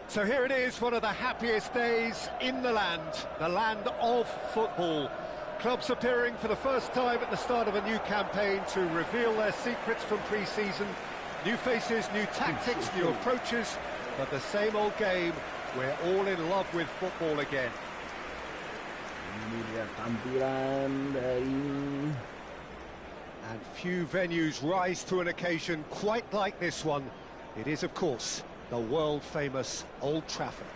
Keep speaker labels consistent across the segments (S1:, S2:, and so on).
S1: So here it is, one of the happiest days in the land of football. Clubs appearing for the first time at the start of a new campaign to reveal their secrets from pre-season. New faces, new tactics, new approaches, but the same old game. We're all in love with football again.
S2: Ini dia tampilan dari.
S1: And few venues rise to an occasion quite like this one. It is, of course, the world-famous Old Trafford.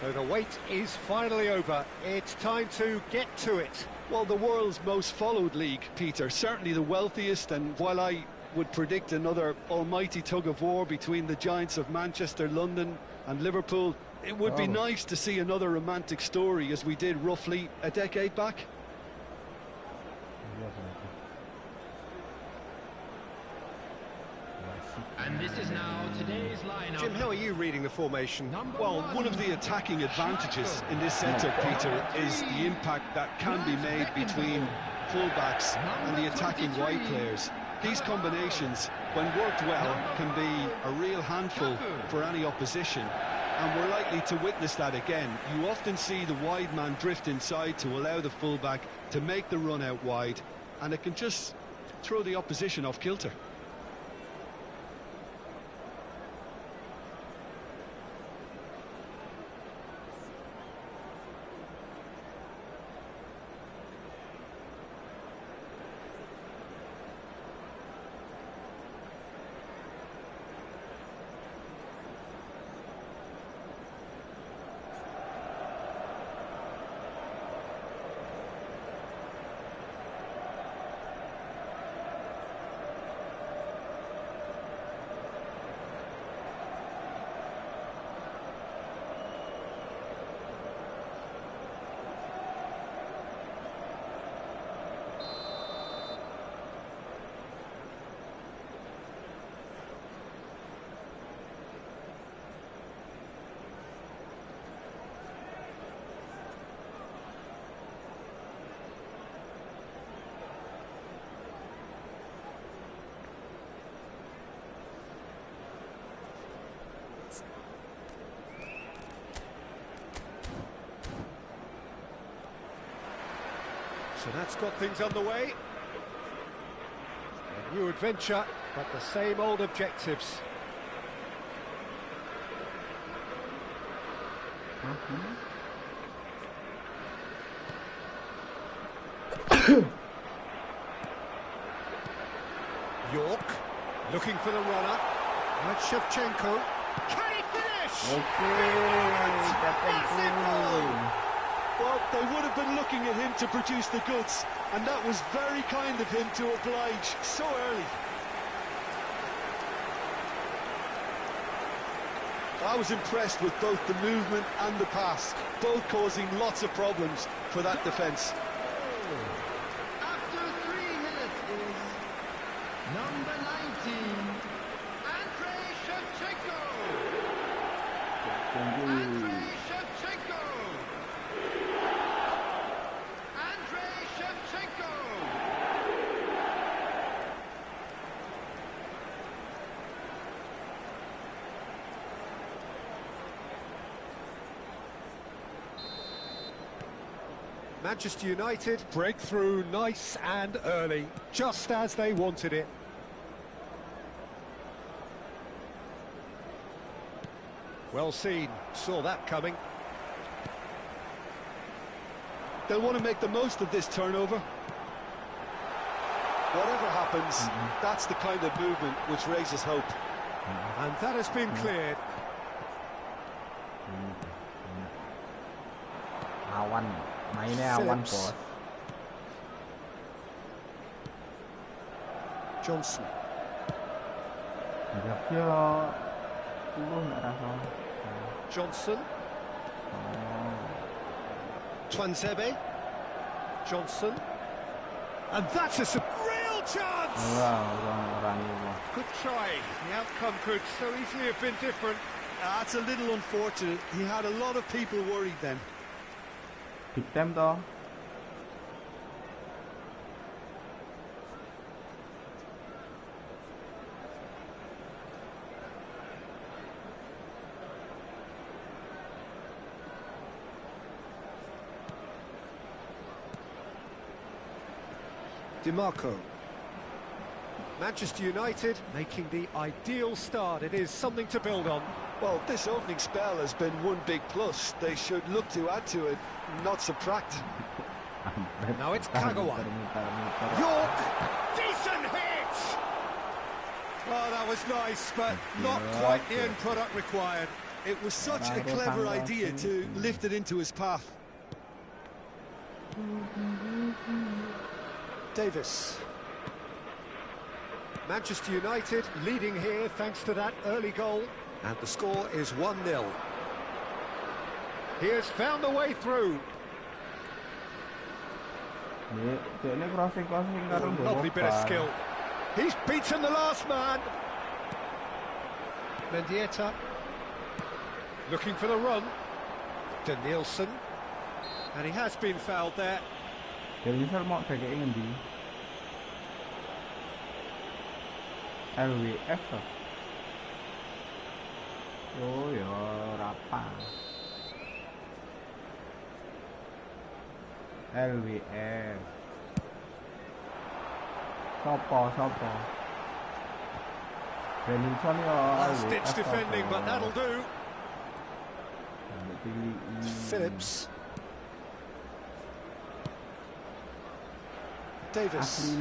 S1: So the wait is finally over. It's time to get to it.
S3: Well, the world's most followed league, Peter, certainly the wealthiest, and while I would predict another almighty tug-of-war between the giants of Manchester, London and Liverpool, it would be nice to see another romantic story as we did roughly a decade back.
S4: And this is now today's lineup.
S1: Jim, how are you reading the formation?
S3: Well, one of the attacking advantages in this setup, Peter, is the impact that can be made between fullbacks and the attacking wide players. These combinations, when worked well, can be a real handful for any opposition, and we're likely to witness that again. You often see the wide man drift inside to allow the fullback to make the run out wide, and it can just throw the opposition off kilter.
S1: So that's got things underway. A new adventure, but the same old objectives. York, looking for the runner. And Shevchenko. Can he finish? Massive goal!
S3: Well, they would have been looking at him to produce the goods, and that was very kind of him to oblige so early. I was impressed with both the movement and the pass, both causing lots of problems for that defence.
S4: After 3 minutes is number 19, Andrei Shevchenko. Andrei Shevchenko. Andrei Shevchenko.
S1: Manchester United breakthrough nice and early, just as they wanted it. Well seen, saw that coming.
S3: They'll want to make the most of this turnover. Whatever happens, that's the kind of movement which raises hope.
S1: And that has been cleared.
S2: Awan, mainnya awan bos.
S1: Johnson. Johnson. Twanzebe. Johnson. And that's a real chance! Good try. The outcome could so easily have been different.
S3: That's a little unfortunate. He had a lot of people worried then.
S2: ผิดแต้มต่อ
S1: DiMarco. Manchester United making the ideal start. It is something to build on.
S3: Well, this opening spell has been one big plus. They should look to add to it, not subtract.
S1: Now it's Kagawa. York, decent hit! Oh, that was nice, but not quite the end product required.
S3: It was such a clever idea to lift it into his path.
S1: Davis. Manchester United leading here thanks to that early goal, and the score is 1-0. He has found the way through. Lovely bit of skill. He's beaten the last man. Mendieta looking for the run. Danielson, and he has been fouled there.
S2: LWF. Oh ya, rapa. LWF. Sopo.
S1: Last-ditch defending, but that'll do. Phillips. Davis.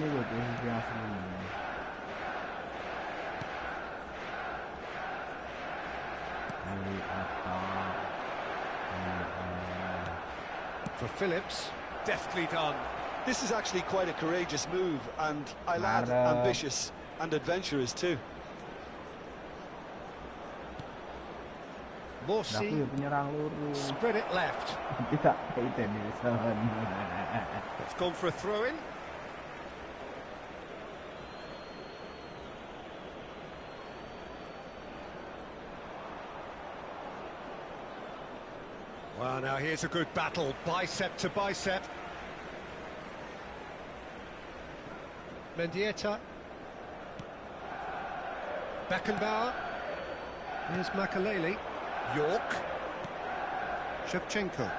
S1: For Phillips, deftly done.
S3: This is actually quite a courageous move, and I'll add ambitious and adventurous too.
S1: Morsi, spread it left. It's gone for a throw-in. Well, now here's a good battle, bicep to bicep. Mendieta. Beckenbauer. Here's Makalele. York. Shevchenko.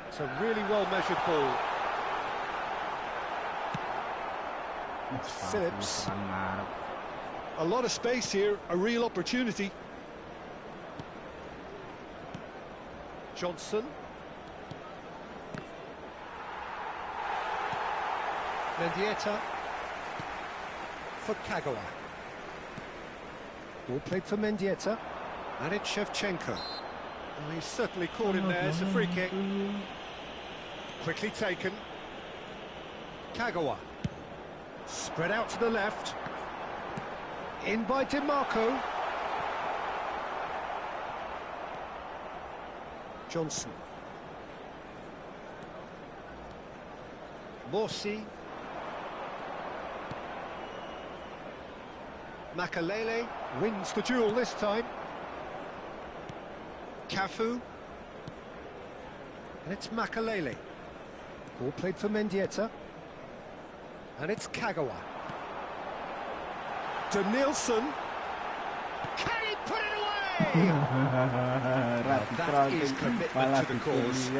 S1: It's a really well-measured ball. Phillips.
S3: A lot of space here, a real opportunity.
S1: Johnson. Mendieta. For Kagawa. Ball played for Mendieta. And it's Shevchenko. Well, he's certainly caught him there. It's a free kick. Quickly taken. Kagawa. Spread out to the left. In by DiMarco. Johnson. Morsi. Makalele wins the duel this time. Cafu. And it's Makalele. Ball played for Mendieta. And it's Kagawa. Danielson. Can he put it away? That is commitment to the cause.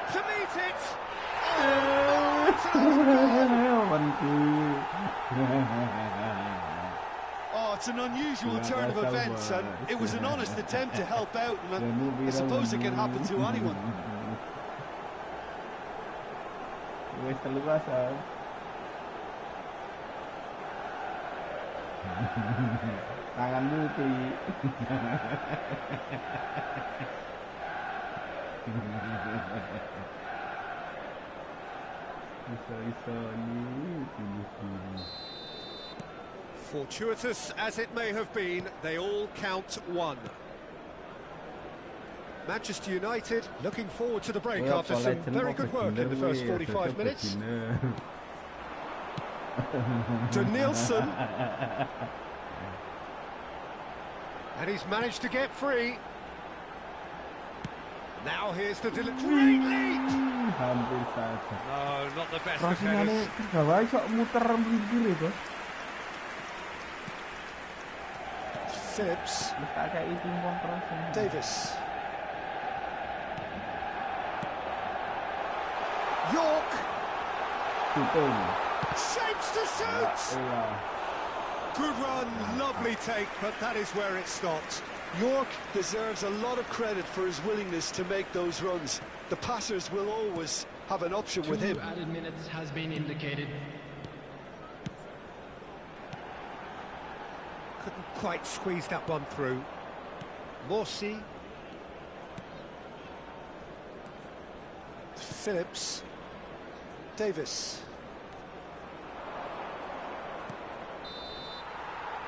S1: To meet it!
S3: Oh, it's an unusual turn of events, and it was an honest attempt to help out, and I suppose it can happen to anyone.
S2: Tanganmu
S1: Fortuitous as it may have been, they all count one. Manchester United looking forward to the break after some very good work in the first 45 minutes. Danielson. And he's managed to get free. Now here's the great leap.
S2: Hampir saja.
S1: No, not the best of
S2: Crossingnya
S1: headers.
S2: gak baik, sok muter bibir itu.
S1: Phillips.
S2: Bisa kayak itu crossing.
S1: Davis. York.
S2: Shooting.
S1: Shapes to shoot.
S2: Iya.
S1: Good run, lovely take, but that is where it stopped.
S3: York deserves a lot of credit for his willingness to make those runs. The passers will always have an option with him.
S4: 2 added minutes has been indicated.
S1: Couldn't quite squeeze that one through. Morsi. Phillips. Davis.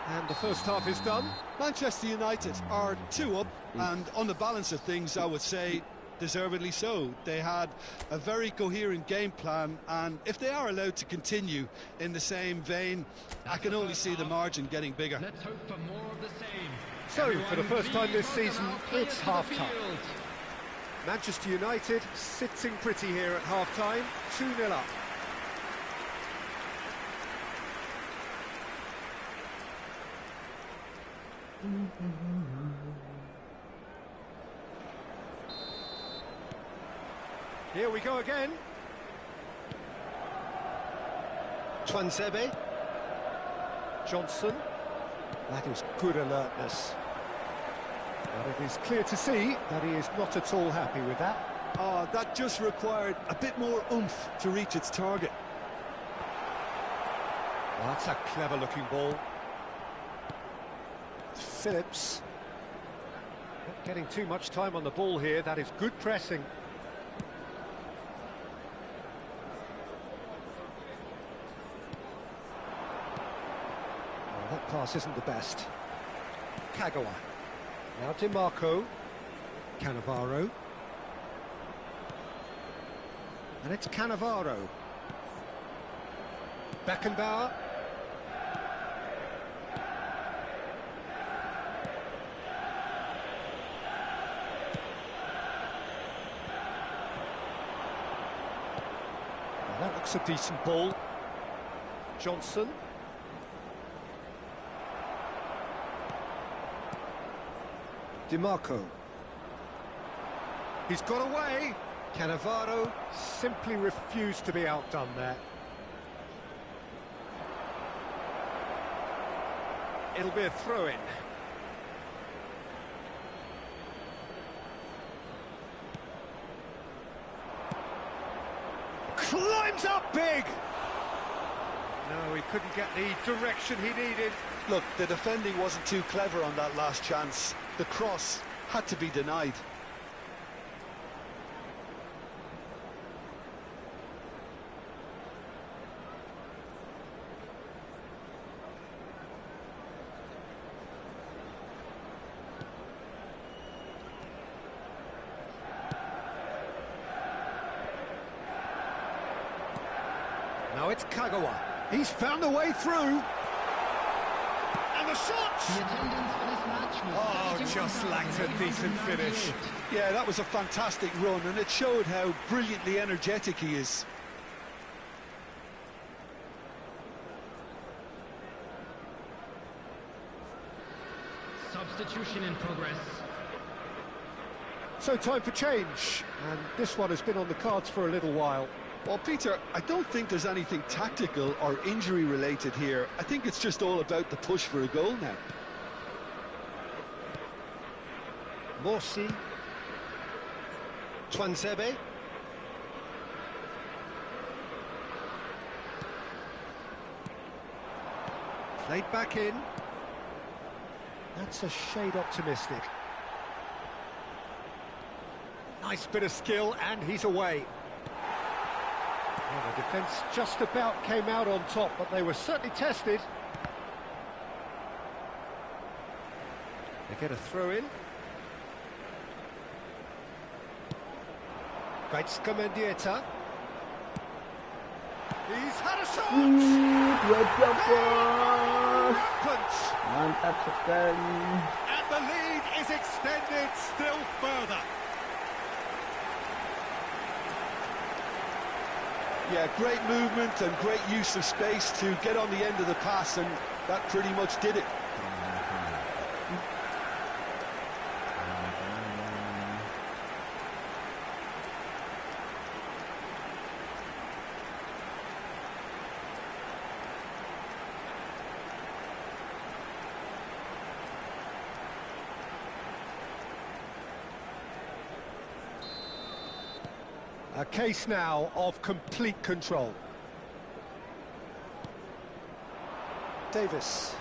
S1: And the first half is done.
S3: Manchester United are 2 up, and on the balance of things, I would say deservedly so. They had a very coherent game plan, and if they are allowed to continue in the same vein, I can only see the margin getting bigger.
S4: Let's hope for more of the same.
S1: So, for the first time this
S4: Everyone
S1: season,
S4: now clear
S1: it's
S4: to the
S1: half-time.
S4: field.
S1: Manchester United sitting pretty here at half-time, 2-0 up. Here we go again. Twansebe. Johnson. That is good alertness. But it is clear to see that he is not at all happy with that.
S3: That just required a bit more oomph to reach its target.
S1: Well, that's a clever-looking ball. Phillips. Not getting too much time on the ball here. That is good pressing. That pass isn't the best. Kagawa. Now DiMarco. Cannavaro. And it's Cannavaro. Beckenbauer. Well, that looks a decent ball. Johnson. DiMarco. He's got away. Cannavaro simply refused to be outdone there. It'll be a throw-in. Climbs up big! No, he couldn't get the direction he needed.
S3: Look, the defending wasn't too clever on that last chance. The cross had to be denied.
S1: Now it's Kagawa. He's found a way through. And the shot!
S4: The attendance for this match was
S1: Oh, just lacked a decent finish.
S3: Yeah, that was a fantastic run, and it showed how brilliantly energetic he is.
S4: Substitution in progress.
S1: So time for change. And this one has been on the cards for a little while.
S3: Well, Peter, I don't think there's anything tactical or injury-related here. I think it's just all about the push for a goal now.
S1: Morsi. Twansebe. Played back in. That's a shade optimistic. Nice bit of skill, and he's away. Well, the defence just about came out on top, but they were certainly tested. They get a throw-in. Gaitska Mendieta. He's had a shot! Rampant!
S2: Mantap sekali.
S1: And the lead is extended still further.
S3: Yeah, great movement and great use of space to get on the end of the pass, and that pretty much did it.
S1: A case now of complete control. Davis.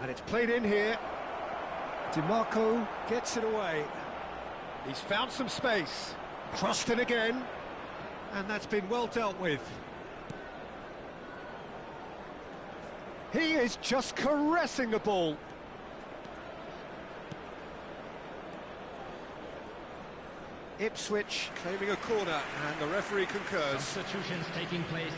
S1: And it's played in here. DiMarco gets it away. He's found some space. Crossed in again. And that's been well dealt with. He is just caressing the ball. Ipswich claiming a corner, and the referee concurs.
S4: Substitutions taking place.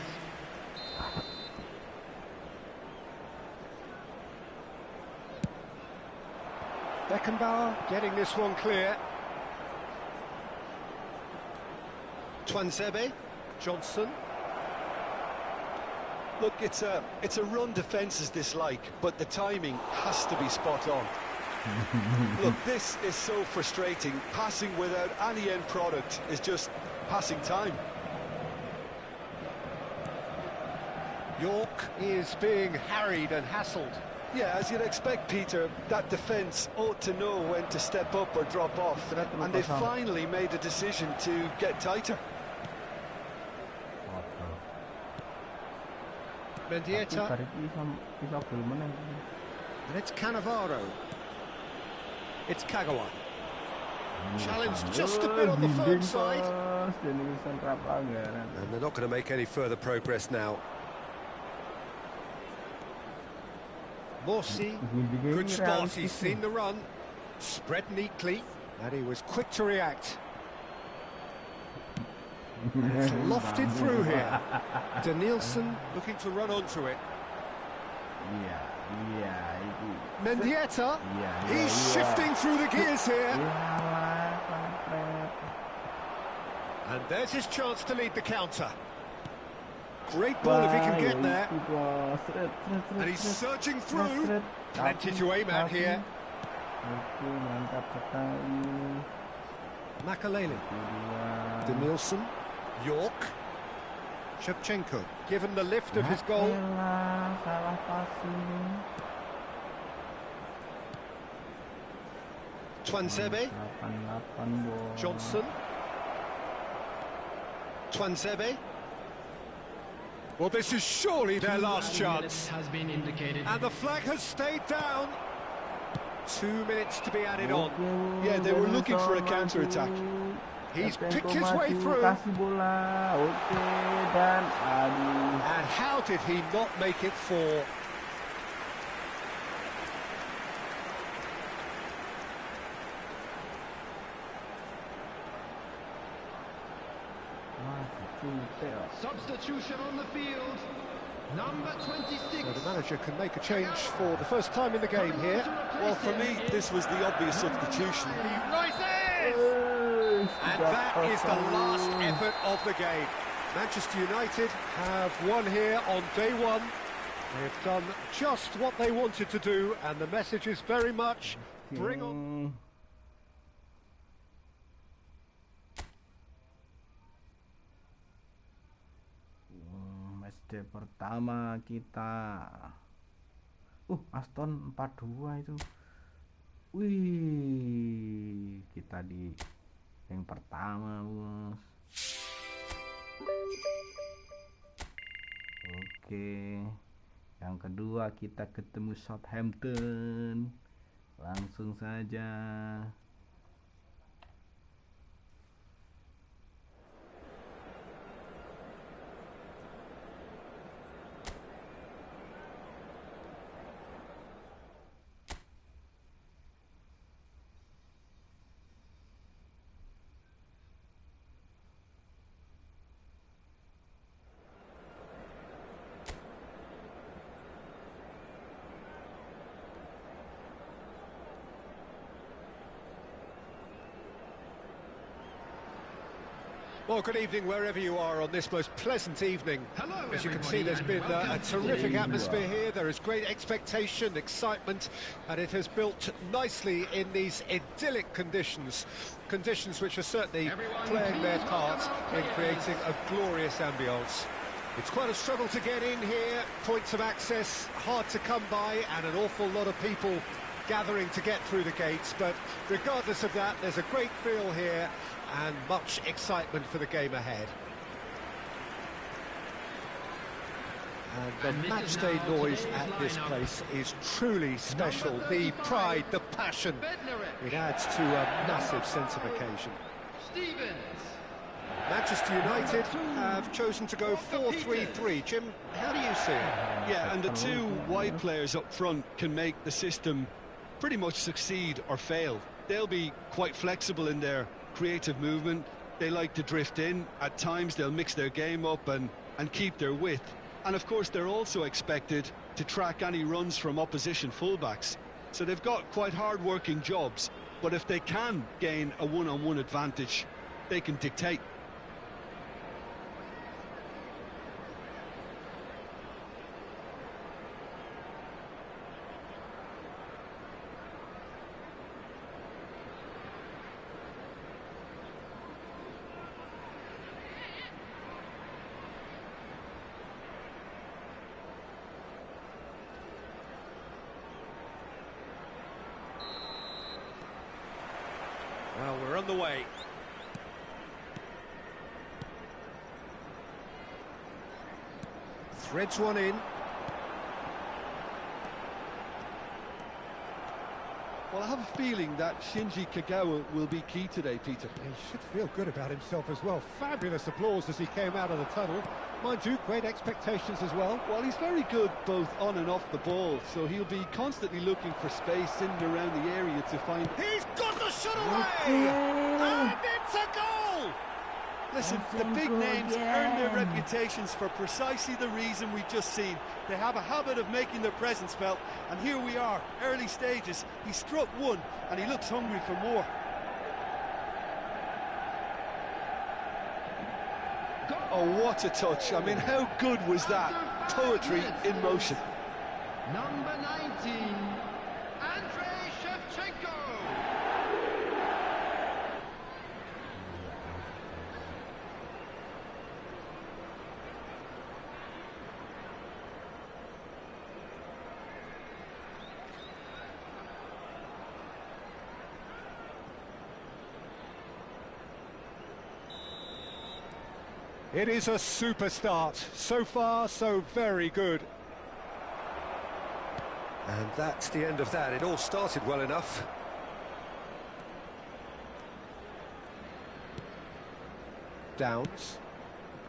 S1: Beckenbauer getting this one clear. Twanzebe, Johnson.
S3: Look, it's a run defence is dislike, but the timing has to be spot on. Look, this is so frustrating. Passing without any end product is just passing time.
S1: York is being harried and hassled.
S3: Yeah, as you'd expect, Peter, that defence ought to know when to step up or drop off, and they finally made a decision to get tighter.
S1: Mendieta, and it's Cannavaro. It's Kagawa. Challenge just a bit on the firm side. And they're not going to make any further progress now. Morsi, good spot, he's seen the run. Spread neatly, and he was quick to react. And it's lofted through here. Danielson looking to run onto it. Mendieta, he's shifting through the gears here. And there's his chance to lead the counter. Great ball if he can get there. And he's surging through. Plenty to aim at here. Makalele. Danielson. York. Shevchenko, given the lift of his goal. Twanzebe. Johnson. Twanzebe. Well, this is surely their last chance.
S4: Has been indicated.
S1: And the flag has stayed down. 2 minutes to be added on.
S3: Yeah, they were looking for a counter-attack.
S1: He's picked his way through. And how did he not make it 4?
S4: Substitution on the field. Number 26.
S1: So the manager can make a change for the first time in the game here.
S3: Well, for me, this was the obvious substitution.
S1: He rises! And that is the last effort of the game. Manchester United have won here on day one. They've done just what they wanted to do, and the message is very much bring on.
S2: Matchday pertama kita. Aston 4-2 itu. Wih, kita di yang pertama, Bos. Oke. Yang kedua kita ketemu Southampton. Langsung saja.
S1: Well, good evening wherever you are on this most pleasant evening.
S4: Hello,
S1: As you can see,
S4: everybody,
S1: there's
S4: and
S1: been a
S4: welcome to
S1: terrific
S4: the-
S1: atmosphere here. There is great expectation, excitement, and it has built nicely in these idyllic conditions. Conditions which are certainly
S4: Everyone,
S1: playing their
S4: please
S1: part
S4: welcome our
S1: in
S4: players.
S1: creating a glorious ambience. It's quite a struggle to get in here, points of access hard to come by, and an awful lot of people gathering to get through the gates, but regardless of that, there's a great feel here and much excitement for the game ahead. And
S4: And
S1: the
S4: this is
S1: matchday
S4: now
S1: noise
S4: today's
S1: at this
S4: lineup.
S1: place is truly special.
S4: Number
S1: The
S4: 35,
S1: pride, the passion,
S4: Bednarek.
S1: it adds to a massive sense of occasion.
S4: Stevens.
S1: Manchester United have chosen to go 4-3-3. Jim, how do you see it?
S3: Yeah, and the two wide players up front can make the system pretty much succeed or fail. They'll be quite flexible in their creative movement. They like to drift in. At times they'll mix their game up and keep their width. And of course they're also expected to track any runs from opposition fullbacks. So they've got quite hard-working jobs, but if they can gain a one-on-one advantage, they can dictate.
S1: Well, we're on the way. Threads one in.
S3: Well, I have a feeling that Shinji Kagawa will be key today, Peter.
S1: He should feel good about himself as well. Fabulous applause as he came out of the tunnel. Mind you, great expectations as well.
S3: Well, he's very good both on and off the ball, so he'll be constantly looking for space in and around the area to find...
S1: He's got the shot away! And it's a goal!
S3: Listen, the big names earn their reputations for precisely the reason we've just seen. They have a habit of making their presence felt, and here we are, early stages. He struck one, and he looks hungry for more. Oh, what a touch. I mean, how good was that? Poetry in motion.
S4: Number 19, Andrei Shevchenko.
S1: It is a super start. So far, so very good. And that's the end of that. It all started well enough. Downs.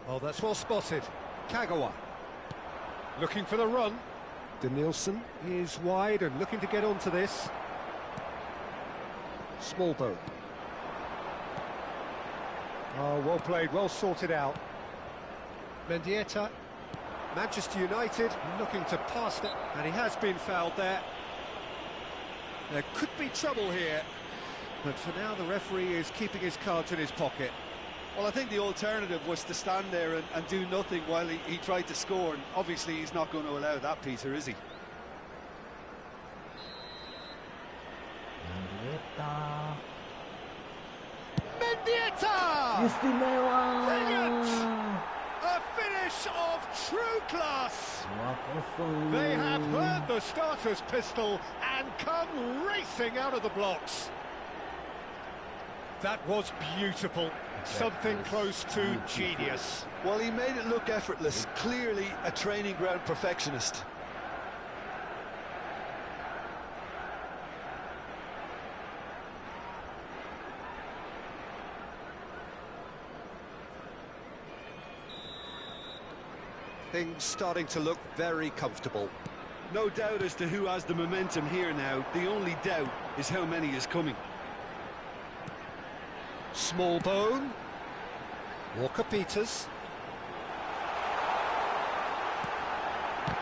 S1: Oh, that's well spotted. Kagawa. Looking for the run. Danielson is wide and looking to get onto this. Smallbone. Oh, well played, well sorted out. Mendieta. Manchester United looking to pass it, and he has been fouled there. There could be trouble here, but for now the referee is keeping his cards in his pocket.
S3: Well, I think the alternative was to stand there and do nothing while he tried to score, and obviously he's not going to allow that, Peter, is he?
S1: Mendieta!
S2: Istimewa.
S1: Brilliant! A finish of true class! They have heard the starter's pistol and come racing out of the blocks. That was beautiful. Something close to genius.
S3: Well, he made it look effortless. Clearly a training ground perfectionist.
S1: Things starting to look very comfortable.
S3: No doubt as to who has the momentum here now. The only doubt is how many is coming.
S1: Smallbone. Walker-Peters.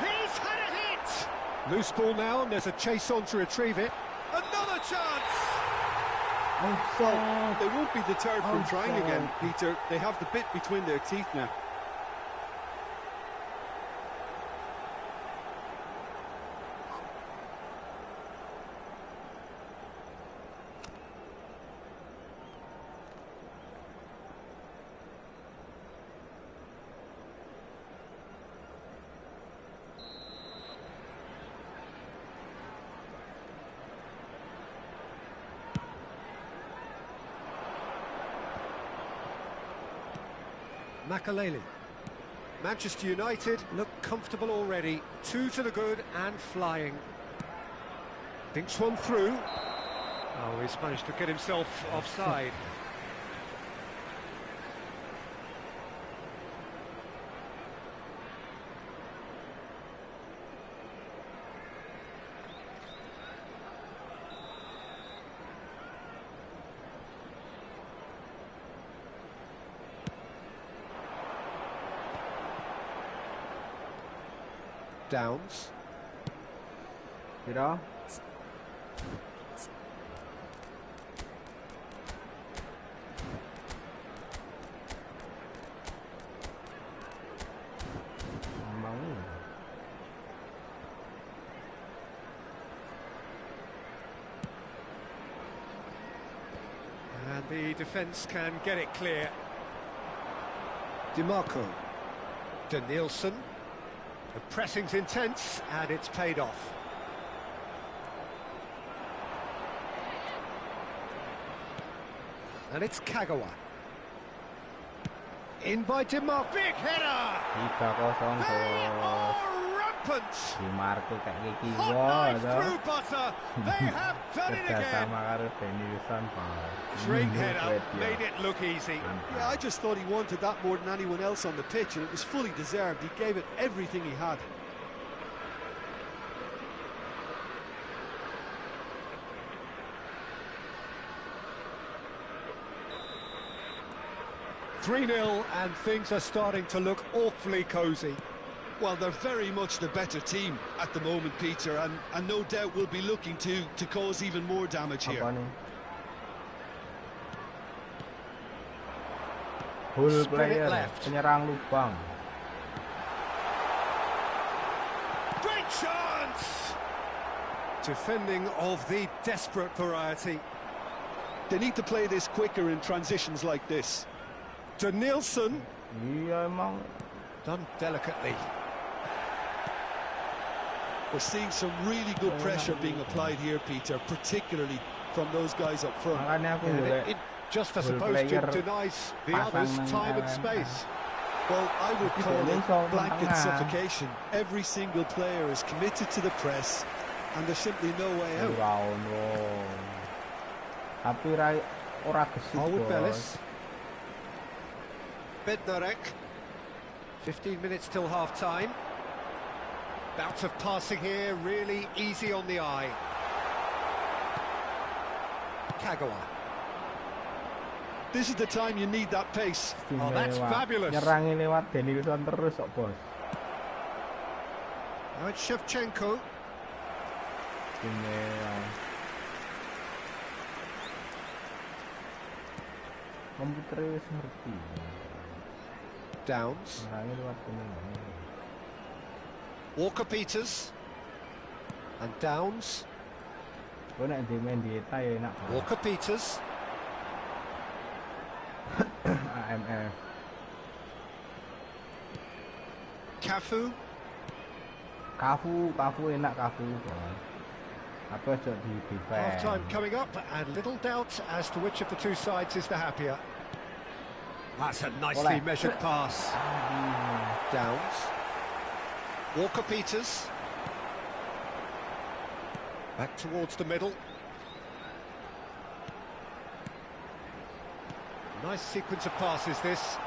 S1: He's had a hit! Loose ball now, and there's a chase on to retrieve it. Another chance!
S3: Well, they won't be deterred from trying again, Peter. They have the bit between their teeth now.
S1: Makaleli. Manchester United look comfortable already. 2 to the good and flying. Thinks one through. Oh, he's managed to get himself offside. Downs.
S2: Kira.
S1: And the defence can get it clear. DiMarco. Danielson. The pressing's intense, and it's paid off. And it's Kagawa. In by DiMarco. Big header!
S2: 3-0
S1: They are rampant!
S2: DiMarco kayak gigi
S1: Hot knife through butter. They have done it again.
S2: Kerjasama karo Danielson, Pak.
S1: Great header, made it look easy.
S3: Yeah, I just thought he wanted that more than anyone else on the pitch, and it was fully deserved. He gave it everything he had.
S1: "3-0 and things are starting to look awfully cosy.
S3: Well, they're very much the better team at the moment, Peter, and no doubt will be looking to cause even more damage here.
S2: Apa nih? Full
S1: Spin it
S2: player,
S1: left.
S2: penyerang lubang.
S1: Great chance! Defending of the desperate variety.
S3: They need to play this quicker in transitions like this.
S1: Danielson,
S2: Iya emang.
S1: done delicately.
S3: We're seeing some really good pressure being applied here, Peter, particularly from those guys up front.
S2: Makanya aku
S1: And
S2: juga
S1: it just, I
S2: full
S1: suppose,
S2: player
S1: denies the
S2: pasang
S1: others
S2: nang
S1: time and
S2: kanan.
S1: space.
S3: Well, I would
S2: Tapi
S3: call
S2: boleh
S3: it
S2: soal
S3: blanket
S2: tengah.
S3: suffocation. Every single player is committed to the press, and there's simply no way out.
S2: Round tapi ora gesit,
S1: Harwood
S2: Bos.
S1: Bellis. Bednarek. 15 minutes till half-time. Bout of passing here, really easy on the eye. Kagawa.
S3: This is the time you need that pace.
S1: Oh, that's
S2: Istimewa.
S1: fabulous.
S2: Nyerangi lewat Danielson terus kok, Bos.
S1: Now it's Shevchenko.
S2: Istimewa. Komputer wis ngerti.
S1: Downs.
S2: Nyerangi lewat Danielson.
S1: Walker Peters. And Downs.
S2: Gue nek di main dieta ya enak. Bos.
S1: Walker Peters.
S2: AMF.
S1: Cafu.
S2: Kafu enak Kafu, Bos. Apa aja di defense.
S1: Half-time coming up, and little doubt as to which of the two sides is the happier. That's a nicely measured pass. Downs. Walker Peters. Back towards the middle. Nice sequence of passes, this.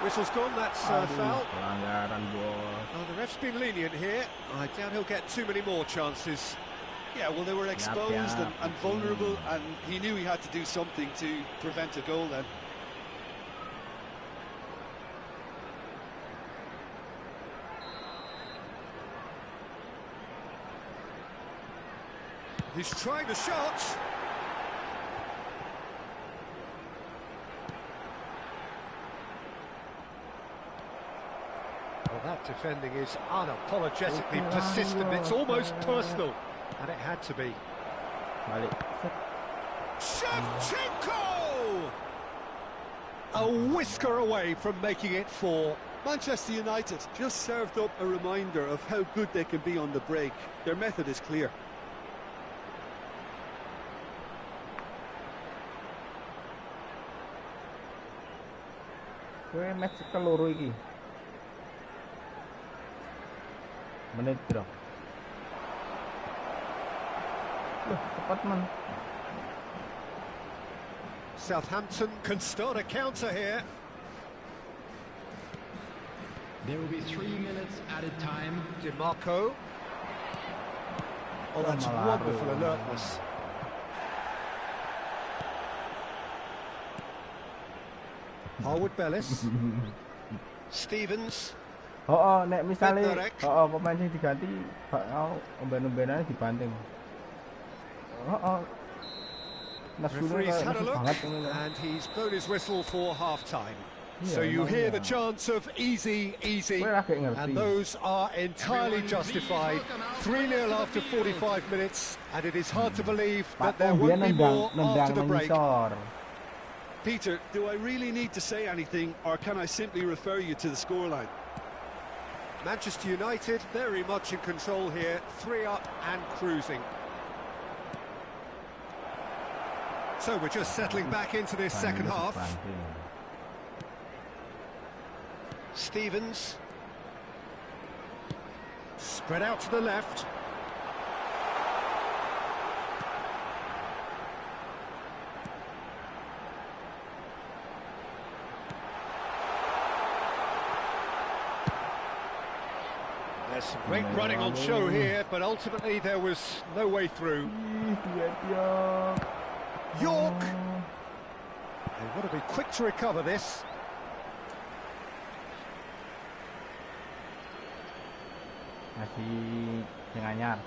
S1: Whistle's gone, that's foul.
S2: Pelanggaran, Bos.
S1: Oh, the ref's been lenient here. I doubt he'll get too many more chances.
S3: Yeah, well, they were exposed and vulnerable, and he knew he had to do something to prevent a goal then.
S1: He's trying the shot. Well, that defending is unapologetically persistent. It's almost personal, and it had to be.
S2: Balik.
S1: Shevchenko! A whisker away from making it 4.
S3: Manchester United just served up a reminder of how good they can be on the break. Their method is clear.
S2: Kowe match keloro iki. Menit bro. Loh, cepat man.
S1: Southampton can start a counter here.
S4: There will be 3 minutes added time.
S1: DiMarco. Oh, that's wonderful alertness. Harwood Bellis. Stevens.
S2: Oh, nek misale
S1: Bednarek.
S2: pemain sing diganti bakal omben-ombenane dibanting.
S1: Referee's had a look, and he's blown his whistle for half-time. So you hear the chants of easy, and those are entirely justified. 3-0 after 45 minutes, and it is hard to believe that there won't be more after the break.
S3: Peter, do I really need to say anything, or can I simply refer you to the scoreline?
S1: Manchester United very much in control here, 3 up and cruising. So we're just settling back into this second half. Stevens. Spread out to the left. There's some great running on show here, but ultimately there was no way through. York! They've got to be quick to recover this.
S2: Masih yang anyar.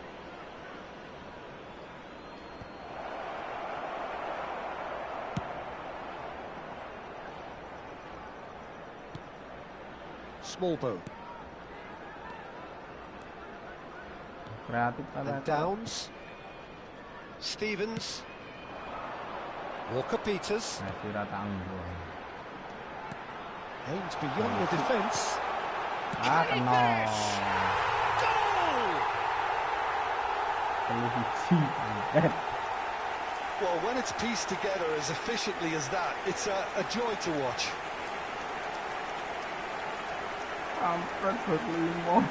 S1: Smallbone.
S2: Kreatif
S1: And Downs. Stevens. Walker-Peters.
S2: Masih tangguh.
S1: Aims beyond the defence.
S2: Kena.
S3: Well, when it's pieced together as efficiently as that, it's a joy to watch.
S2: Kampret berlimo.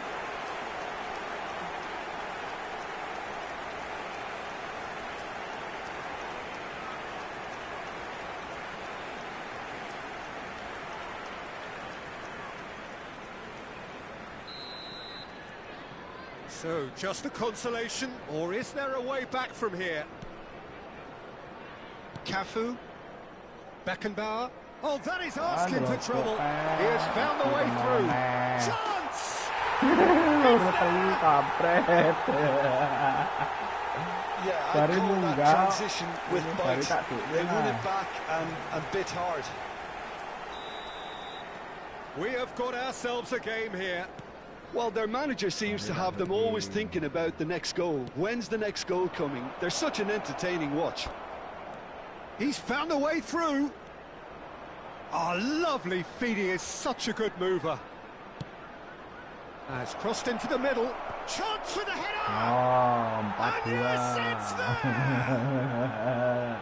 S1: So, just a consolation, or is there a way back from here? Cafu, Beckenbauer. Oh, that is asking for trouble. He has found the way through. Chance!
S3: Yeah, I call that transition with bite. They won it back and bit hard.
S1: We have got ourselves a game here.
S3: Well, their manager seems to have them always thinking about the next goal. When's the next goal coming? They're such an entertaining watch.
S1: He's found a way through. Oh, lovely feed. He is such a good mover. Has crossed into the middle. Chance for the header! And yes, it's there!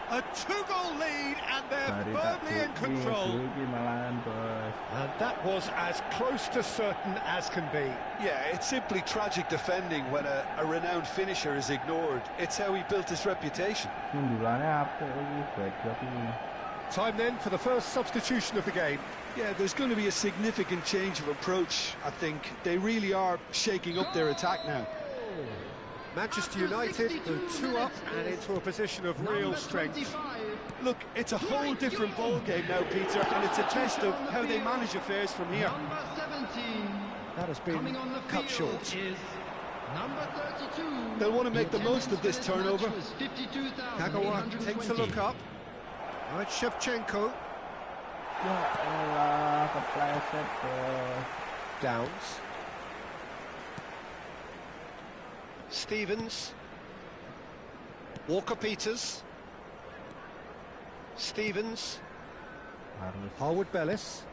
S1: A 2-goal lead, and they're firmly in control. And that was as close to certain as can be.
S3: Yeah, it's simply tragic defending when a renowned finisher is ignored. It's how he built his reputation.
S1: Time then for the first substitution of the game.
S3: Yeah, there's going to be a significant change of approach, I think. They really are shaking up their attack now.
S1: Manchester United go 2 up and into a position of real strength.
S3: Look, it's a whole different ball game now, Peter, and it's a test of how they manage affairs from here.
S1: That has been cut short.
S4: Number 32.
S3: They'll want to make the most of this turnover.
S1: Kagawa takes a look up. Now it's Shevchenko.
S2: Ya elah, kepleset
S1: Downs. Stevens. Walker-Peters. Stevens.
S2: harus
S1: Harwood-Bellis.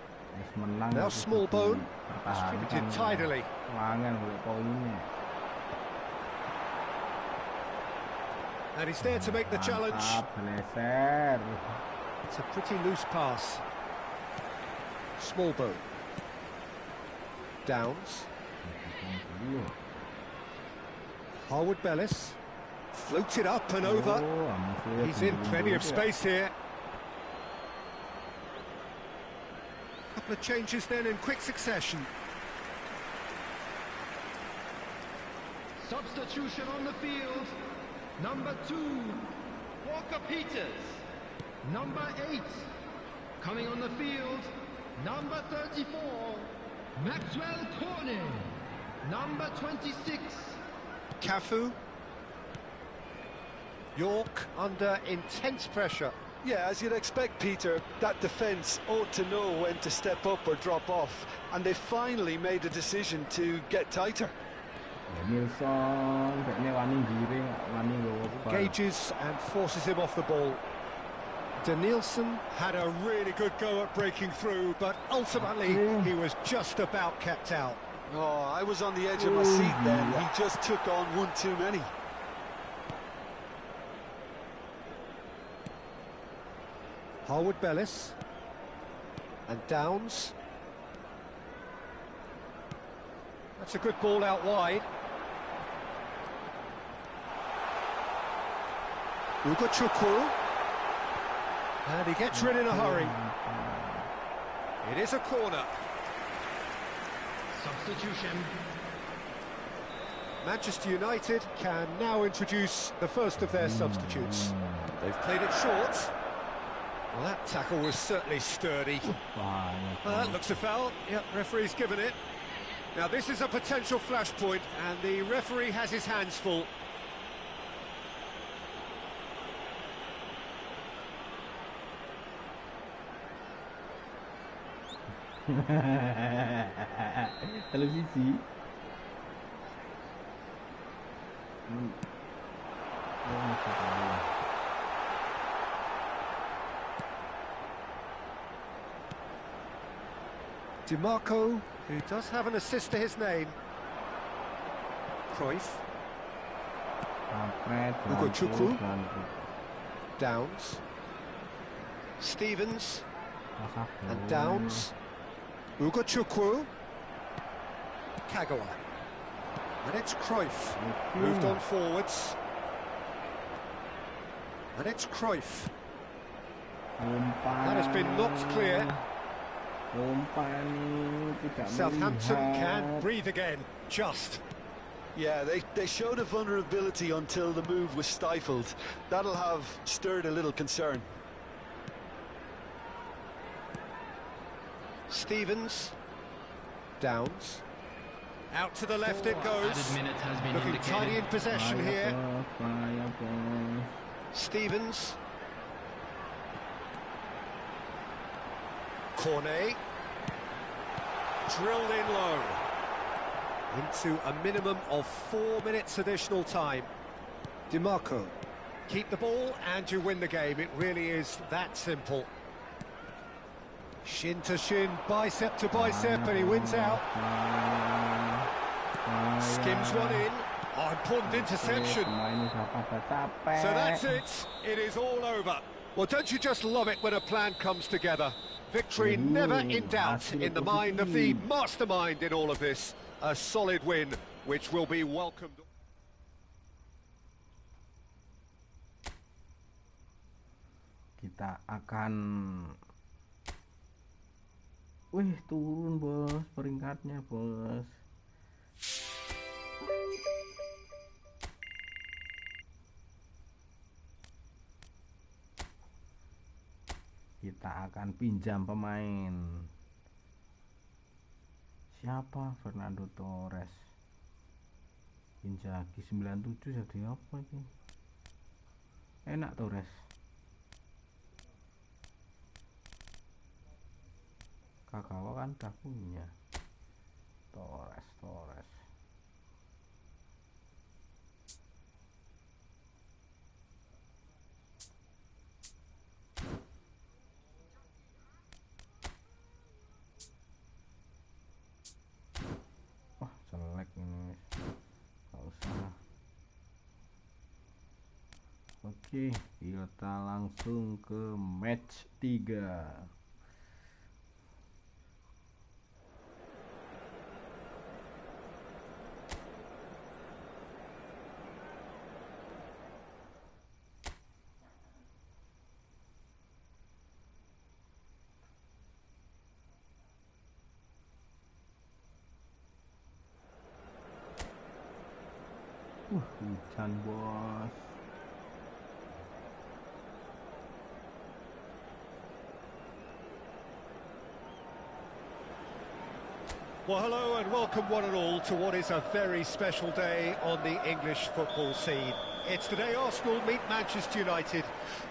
S2: menang.
S1: Now Smallbone. Distributed tidily.
S2: Langan boleh poinnya.
S1: And he's there to make the challenge.
S2: Mantap, Bleser.
S1: It's a pretty loose pass. Smallbone. Downs. Harwood-Bellis. Floated up and over. He's in plenty of space here. Couple of changes then in quick succession.
S4: Substitution on the field. Number 2, Walker-Peters. Number 8, coming on the field. Number 34, Maxwell Cornet. Number 26.
S1: Cafu. York under intense pressure.
S3: Yeah, as you'd expect, Peter, that defence ought to know when to step up or drop off, and they finally made a decision to get tighter.
S2: Nilsson, kayaknya wani giring, wani nggawa.
S1: Engages and forces him off the ball. Danielson had a really good go at breaking through, but ultimately he was just about kept out.
S3: Oh, I was on the edge of my seat then. He just took on one too many.
S1: Harwood-Bellis. And Downs. That's a good ball out wide. Ugochukwu. And he gets rid in a hurry. It is a corner.
S4: Substitution.
S1: Manchester United can now introduce the first of their substitutes. They've played it short. Well, that tackle was certainly sturdy. That looks a foul. Yep, referee's given it. Now this is a potential flashpoint, and the referee has his hands full.
S2: Televisi.
S1: DiMarco, who does have an assist to his name. Cruyff. Ugochukwu. Downs. Stevens. And Downs. Ugochukwu. Kagawa. And it's Cruyff. Moved on forwards. And it's Cruyff. That has been knocked clear. Southampton can breathe again, just.
S3: Yeah, they showed a vulnerability until the move was stifled. That'll have stirred a little concern.
S1: Stevens. Downs. Out to the left it goes. Looking tidy in possession here. Stevens. Cornet. Drilled in low. Into a minimum of 4 minutes additional time. DiMarco. Keep the ball and you win the game. It really is that simple. Shin to shin, bicep to bicep, and he wins out. Skims one in. Oh, important interception. So that's it. It is all over. Well, don't you just love it when a plan comes together? Victory never in doubt in the mind of the mastermind in all of this. A solid win, which will be welcomed.
S2: Kita akan turun bos peringkatnya bos. Kita akan pinjam pemain. Siapa? Fernando Torres. Inzaghi 97 jadi apa ini? Enak Torres. Kakawa kan udah punya. Torres. Wah, jelek ini. Gak usah. Oke, kita langsung ke match 3. Hujan bos.
S1: Well, hello and welcome one and all to what is a very special day on the English football scene. It's the day Arsenal meet Manchester United,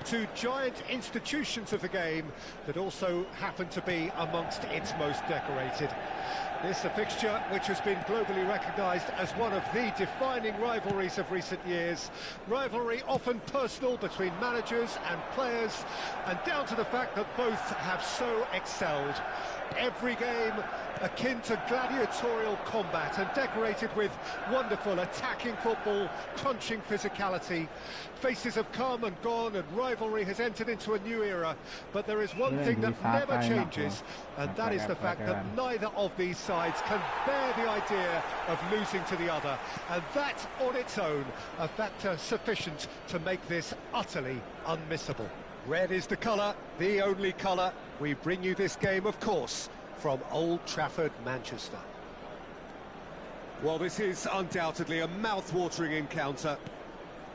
S1: two giant institutions of the game that also happen to be amongst its most decorated. This a fixture which has been globally recognised as one of the defining rivalries of recent years. Rivalry often personal between managers and players, and down to the fact that both have so excelled. Every game akin to gladiatorial combat and decorated with wonderful attacking football, punching physicality. Faces have come and gone and rivalry has entered into a new era, but there is one thing that never changes, and that is the fact that neither of these sides can bear the idea of losing to the other, and that on its own a factor sufficient to make this utterly unmissable. Red is the colour, the only colour. We bring you this game, of course, from Old Trafford, Manchester. Well, this is undoubtedly a mouth-watering encounter.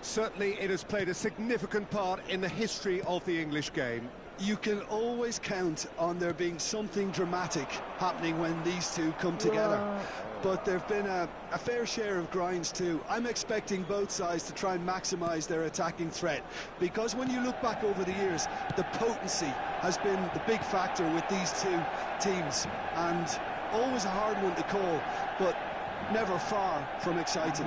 S1: Certainly it has played a significant part in the history of the English game.
S3: You can always count on there being something dramatic happening when these two come together. But there have been a fair share of grinds too. I'm expecting both sides to try and maximise their attacking threat, because when you look back over the years, the potency has been the big factor with these two teams, and always a hard one to call, but never far from exciting.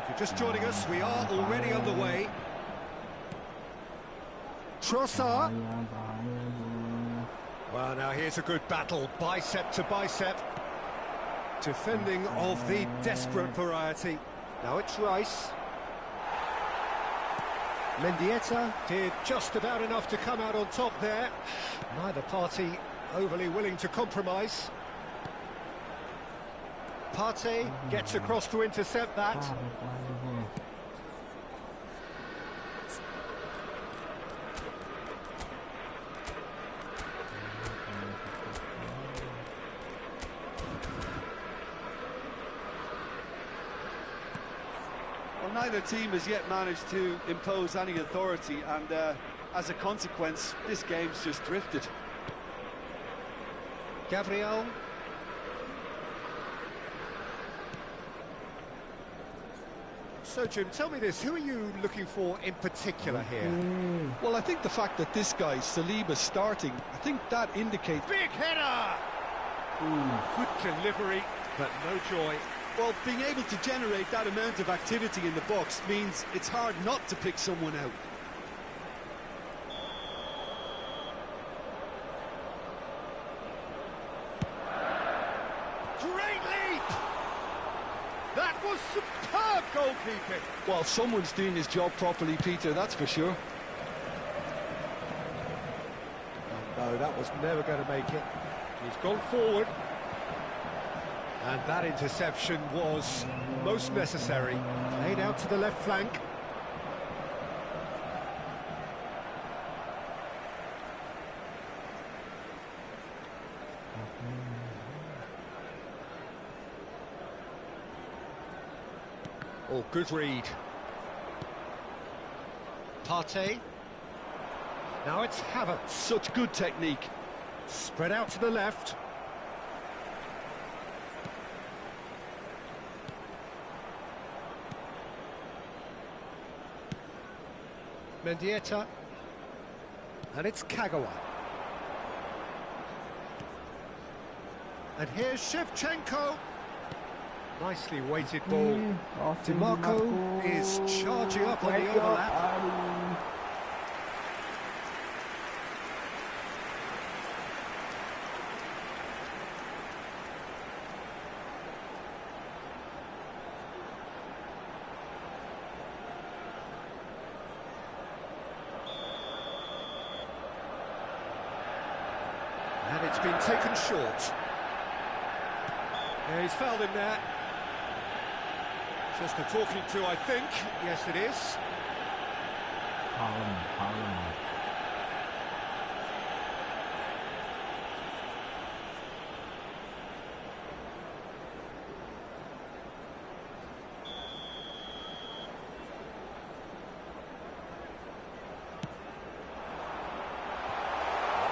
S1: If you're just joining us, we are already underway. Trossard. Well, now here's a good battle, bicep to bicep. Defending of the desperate variety. Now it's Rice. Mendieta did just about enough to come out on top there. Neither party overly willing to compromise. Partey gets across to intercept that.
S3: Well, neither team has yet managed to impose any authority, and as a consequence, this game's just drifted.
S1: Gabriel. So, Jim, tell me this, who are you looking for in particular here?
S3: Well, I think the fact that this guy, Saliba's starting, I think that indicates...
S1: Big header! Good delivery, but no joy.
S3: Well, being able to generate that amount of activity in the box means it's hard not to pick someone out.
S1: Great leap! That was superb goalkeeping.
S3: Well, someone's doing his job properly, Peter, that's for sure.
S1: Oh, no, that was never going to make it. He's gone forward. And that interception was most necessary. Laid out to the left flank. Oh, good read. Partey. Now it's Havertz.
S3: Such good technique.
S1: Spread out to the left. Mendieta. And it's Kagawa. And here's Shevchenko. Nicely weighted ball. DiMarco is charging up on the overlap. And it's been taken short. Yeah, he's fouled him there. Just a talking to, I think. Yes, it is.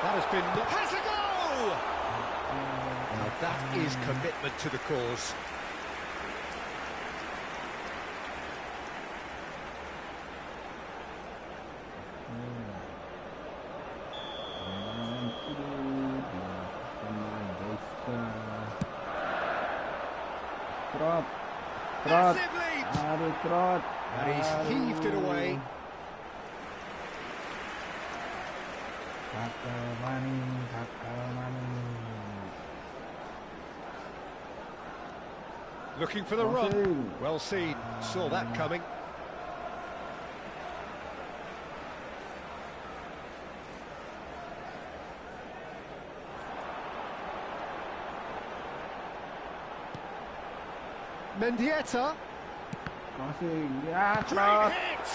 S1: That has been... Has a goal! Now that is commitment to the cause. Massive lead! And he's heaved it away. Looking for the run. Well seen. Saw that coming. Mendieta. Great hit!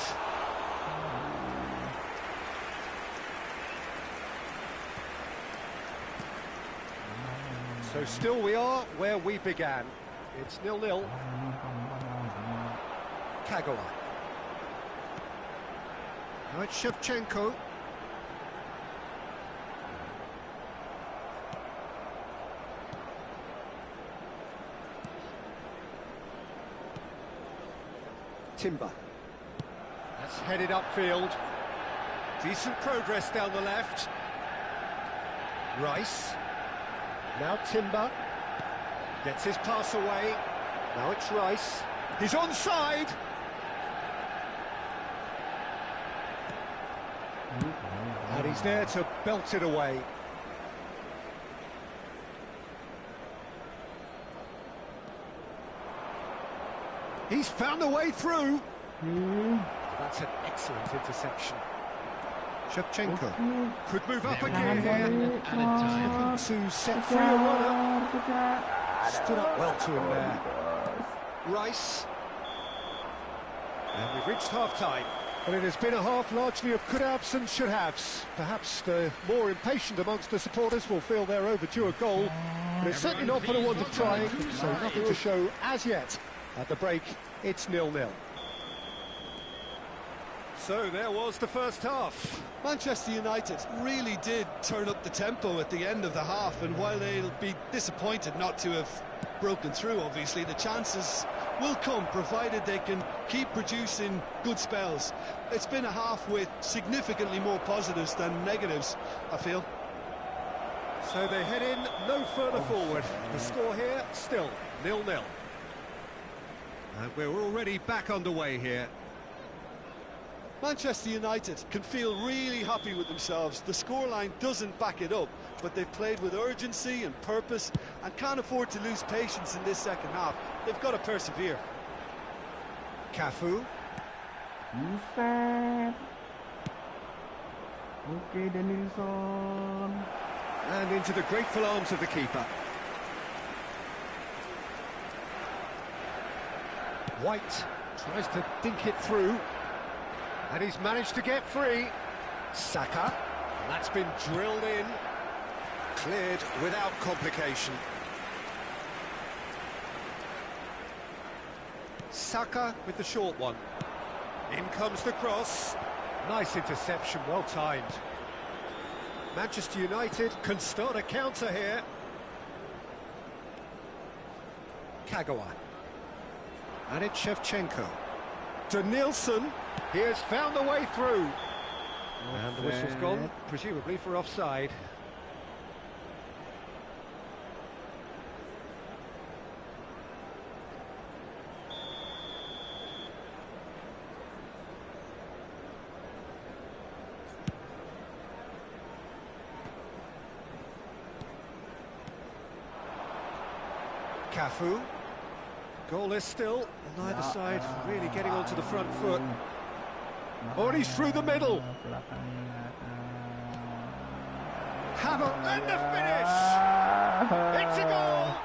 S1: So still we are where we began. It's 0-0. Kagawa. Now it's Shevchenko. Timber. That's headed upfield. Decent progress down the left. Rice. Now Timber. Gets his pass away. Now it's Rice. He's onside. And he's there to belt it away. He's found a way through. That's an excellent interception. Shevchenko could move up again here. To set free a runner. Stood up well to him there. Rice. And we've reached half-time. But it has been a half largely of could-haves and should-haves. Perhaps the more impatient amongst the supporters will feel they're overdue a goal. But it's certainly not for the want of trying, so nothing to show as yet. At the break, it's 0-0. So there was the first half.
S3: Manchester United really did turn up the tempo at the end of the half, and while they'll be disappointed not to have broken through, obviously, the chances will come, provided they can keep producing good spells. It's been a half with significantly more positives than negatives, I feel.
S1: So they head in no further forward. The score here, still 0-0. And we're already back underway here.
S3: Manchester United can feel really happy with themselves. The scoreline doesn't back it up, but they've played with urgency and purpose and can't afford to lose patience in this second half. They've got to persevere.
S1: Cafu.
S2: Okay, Denilson.
S1: And into the grateful arms of the keeper. White tries to dink it through. And he's managed to get free. Saka. And that's been drilled in. Cleared without complication. Saka with the short one. In comes the cross. Nice interception, well timed. Manchester United can start a counter here. Kagawa. And it's Shevchenko. Denilson. He has found the way through. And the whistle's gone, presumably for offside. Cafu. Goalless still, neither side really getting onto the front foot. Oh, and he's through the middle. Hammer, and the finish! It's a goal!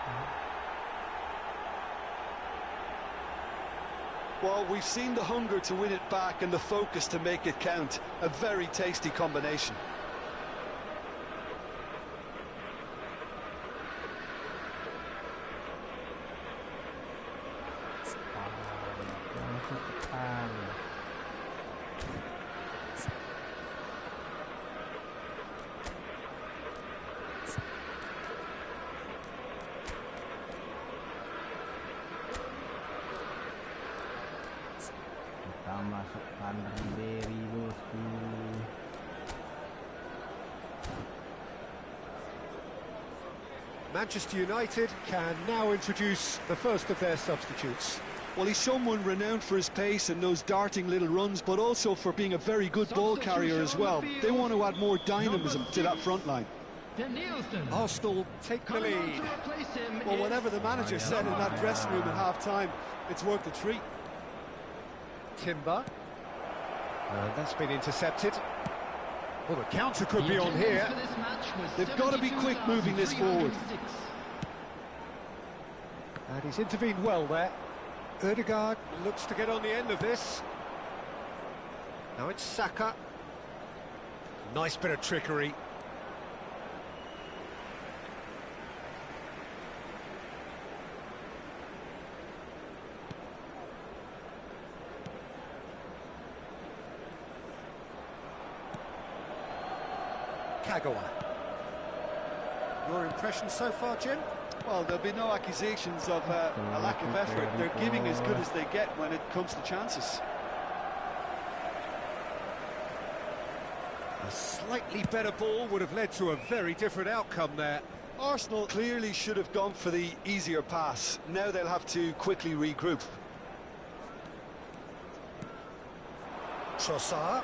S3: Well, we've seen the hunger to win it back and the focus to make it count. A very tasty combination.
S2: Kita masukkan Ribery, bosku.
S1: Manchester United can now introduce the first of their substitutes.
S3: Well, he's someone renowned for his pace and those darting little runs, but also for being a very good ball carrier as well. They want to add more dynamism to that front line.
S1: Arsenal take the lead.
S5: Well, whatever the manager said in that dressing room at half-time, it's worth the treat.
S1: Timber. That's been intercepted. Well, the counter could be on here.
S3: They've got to be quick moving this forward.
S1: And he's intervened well there. Ødegaard looks to get on the end of this. Now it's Saka. Nice bit of trickery. Kagawa. Your impression so far, Jim?
S3: Well, there'll be no accusations of a lack of effort. They're giving as good as they get when it comes to chances.
S1: A slightly better ball would have led to a very different outcome there.
S3: Arsenal clearly should have gone for the easier pass. Now they'll have to quickly regroup.
S1: Trossard.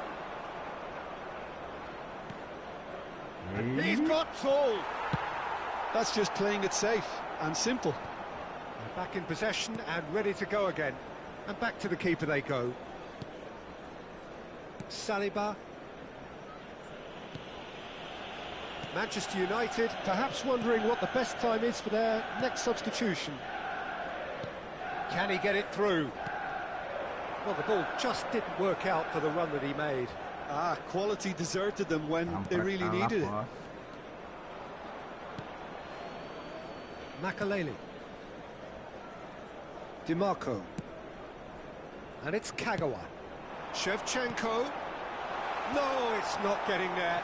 S1: He's got full.
S3: That's just playing it safe and simple.
S1: They're back in possession and ready to go again. And back to the keeper they go. Saliba. Manchester United perhaps wondering what the best time is for their next substitution. Can he get it through? Well, the ball just didn't work out for the run that he made.
S3: Quality deserted them when they really needed it.
S1: Makaleli. DiMarco. And it's Kagawa. Shevchenko. No, it's not getting there.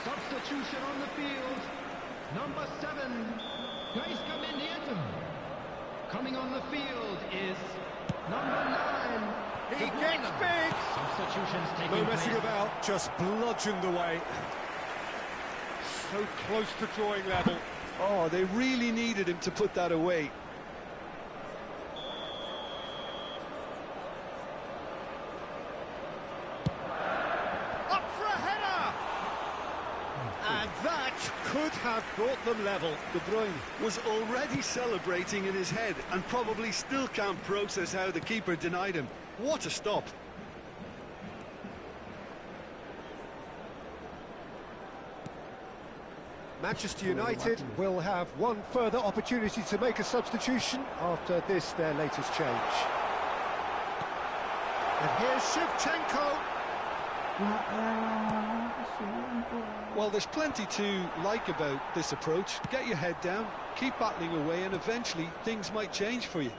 S4: Substitution on the field. Number 7. Coming on the field is number 9.
S1: He gets big.
S4: Substitutions taking
S1: No messing
S4: place.
S1: about, just bludgeoned away. So close to drawing level.
S3: Oh, they really needed him to put that away.
S1: Up for a header! And that could have brought them level.
S3: De Bruyne was already celebrating in his head and probably still can't process how the keeper denied him. What a stop.
S1: Manchester United will have one further opportunity to make a substitution after this, their latest change. And here's Shevchenko.
S3: Well, there's plenty to like about this approach. Get your head down, keep battling away, and eventually things might change for you.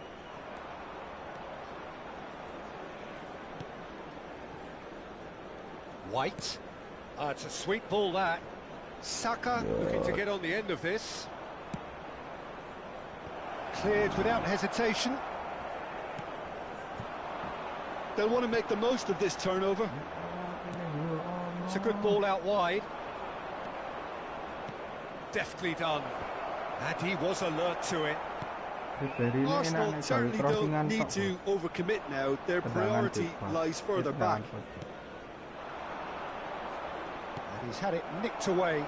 S1: White. It's a sweet ball, that. Saka looking to get on the end of this. Cleared without hesitation.
S3: They'll want to make the most of this turnover.
S1: It's a good ball out wide. Deftly done. And he was alert to it.
S3: Arsenal certainly don't need to overcommit now. Their priority lies further back.
S1: And he's had it nicked away.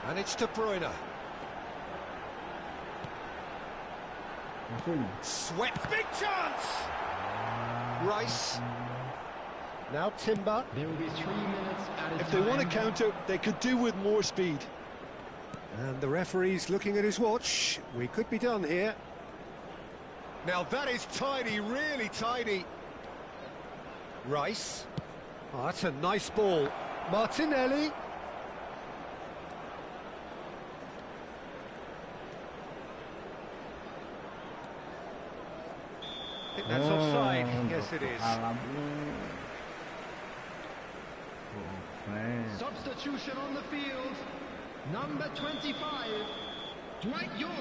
S1: And it's De Bruyne. Swept, big chance! Rice. Now Timber.
S4: There will be 3 minutes at a time.
S3: If they want to counter, they could do with more speed.
S1: And the referee's looking at his watch. We could be done here. Now that is tidy, really tidy. Rice. Oh, that's a nice ball. Martinelli. I think that's offside. Yes, it is.
S4: Substitution on the field. Number 25, Dwight York.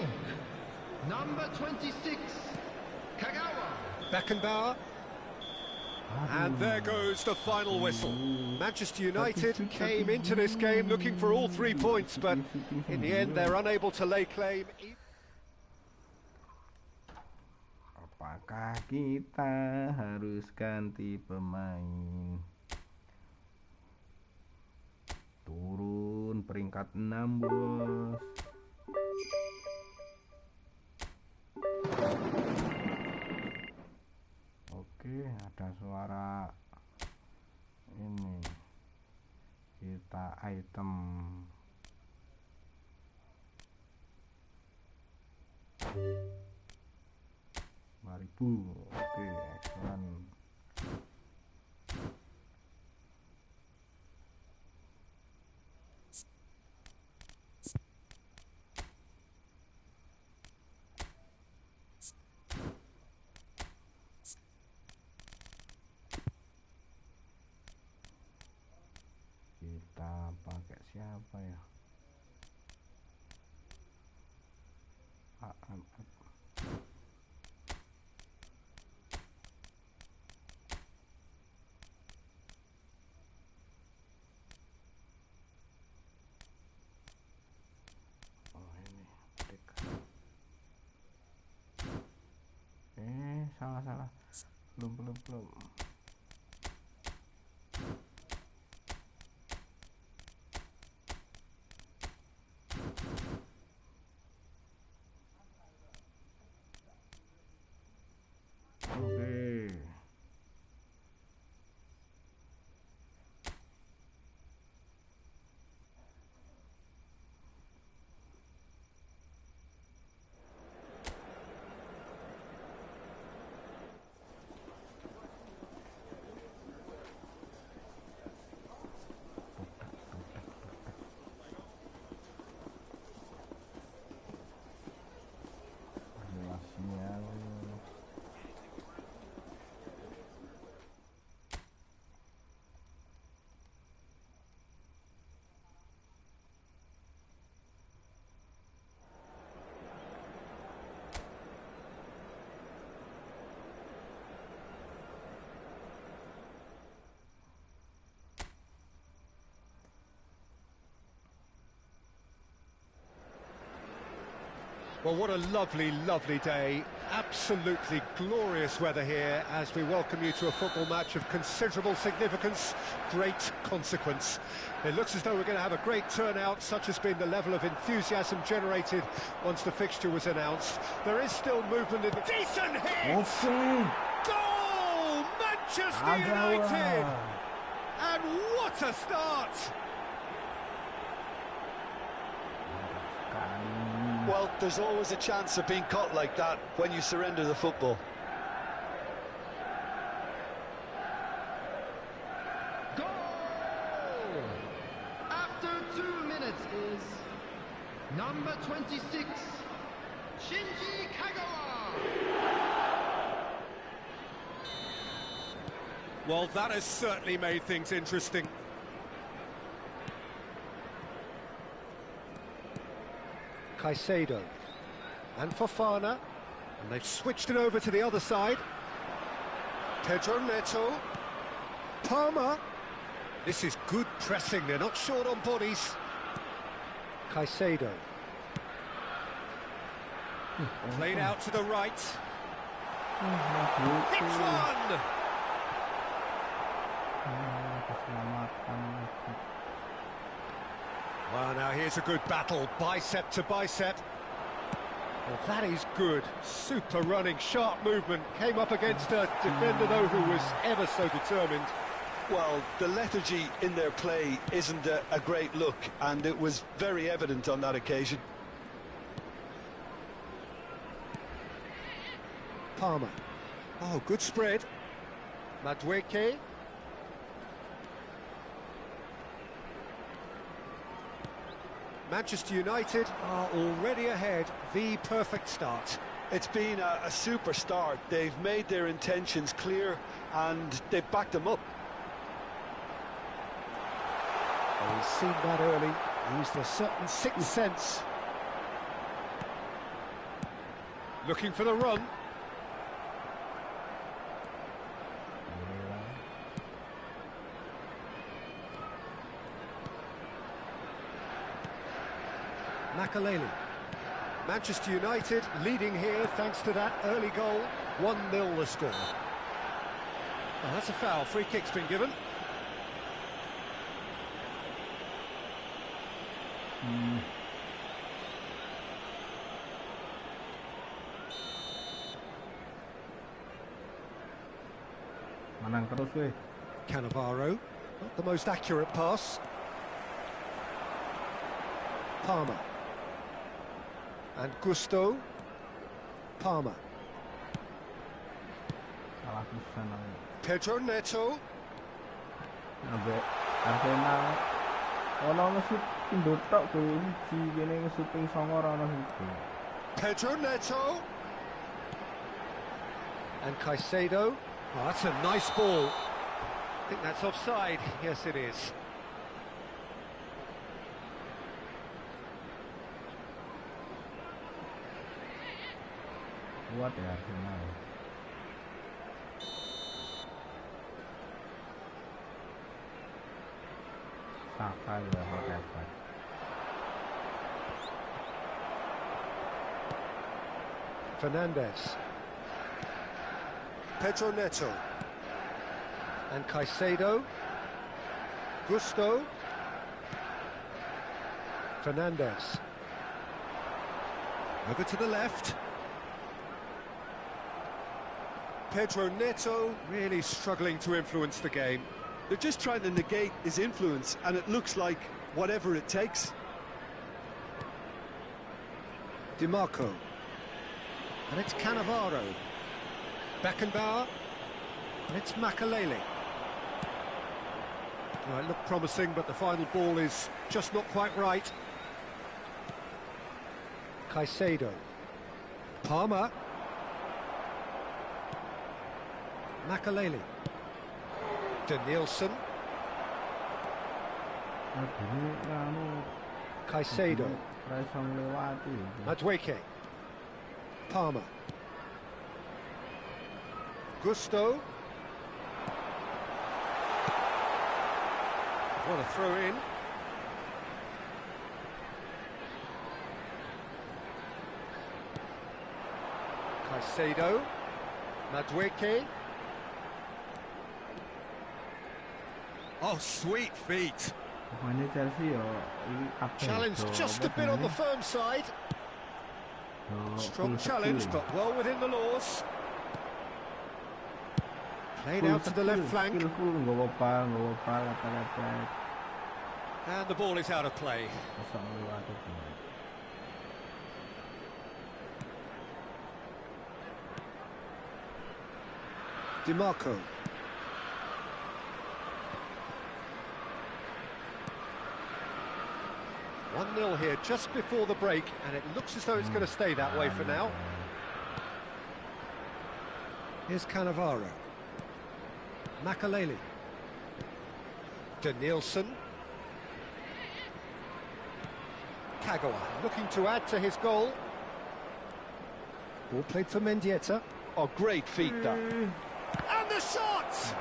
S4: Number 26, Kagawa.
S1: Beckenbauer. And there goes the final whistle. Manchester United came into this game looking for all 3 points, but in the end they're unable to lay claim.
S2: Apakah kita harus ganti pemain? Turun peringkat 6, bos. Oke, ada suara ini. Kita item. Ribu. Oke, excellent. Kita pakai siapa ya? AMF. Oh ini, salah. Belum. Oke.
S1: Well, what a lovely, lovely day. Absolutely glorious weather here as we welcome you to a football match of considerable significance, great consequence. It looks as though we're going to have a great turnout, such has been the level of enthusiasm generated once the fixture was announced. There is still movement in the... Decent hit! Goal! Manchester United! And what a start!
S3: Well, there's always a chance of being caught like that when you surrender the football.
S4: Goal! After 2 minutes is number 26, Shinji Kagawa.
S1: Well, that has certainly made things interesting. Caicedo and Fofana, and they've switched it over to the other side. Pedro Neto. Palmer. This is good pressing, they're not short on bodies. Caicedo. Played out to the right. Hits one! Well, now here's a good battle, bicep to bicep. Well, that is good. Super running, sharp movement. Came up against a defender, though, who was ever so determined.
S3: Well, the lethargy in their play isn't a great look, and it was very evident on that occasion.
S1: Palmer. Oh, good spread. Madueke. Manchester United are already ahead. The perfect start.
S3: It's been a super start. They've made their intentions clear, and they've backed them up.
S1: Oh, he's seen that early. Used a certain sixth sense. Looking for the run. Makaleli. Manchester United leading here thanks to that early goal. 1-0 the score. Oh, that's a foul. Free kick's been given.
S2: Menang terus weh.
S1: Cannavaro. Not the most accurate pass. Palmer. And Gusto. Palmer.
S2: Salah pisan aku.
S1: Pedro Neto.
S2: Ambek Arsenal. Ono nge-shoot pindho tok go siji kene nge-shooting 9 ora ono itu.
S1: Pedro Neto. And Caicedo. Oh, that's a nice ball. I think that's offside. Yes, it is.
S2: Kuat ya Arsenal. Saka ya hebat.
S1: Fernandes. Pedro Neto. And Caicedo. Gusto. Fernandes. Over to the left. Pedro Neto really struggling to influence the game.
S3: They're just trying to negate his influence, and it looks like whatever it takes.
S1: DiMarco. And it's Cannavaro. Beckenbauer. And it's Makaleli. Well, it looked promising, but the final ball is just not quite right. Caicedo. Palmer. Makaleli. Danielson. Caicedo. Madueke. Palmer. Gusto. What a throw in. Caicedo. Madueke. Oh, sweet feet. Challenge just a bit on the firm side. Strong challenge, but well within the laws. Played out to the left flank. And the ball is out of play. DiMarco. One 0 here just before the break, and it looks as though it's going to stay that way for now. Here's Cannavaro. Makaleli. Danielson. Kagawa looking to add to his goal. Ball played for Mendieta.
S3: Oh, great feet that.
S1: And And the shot!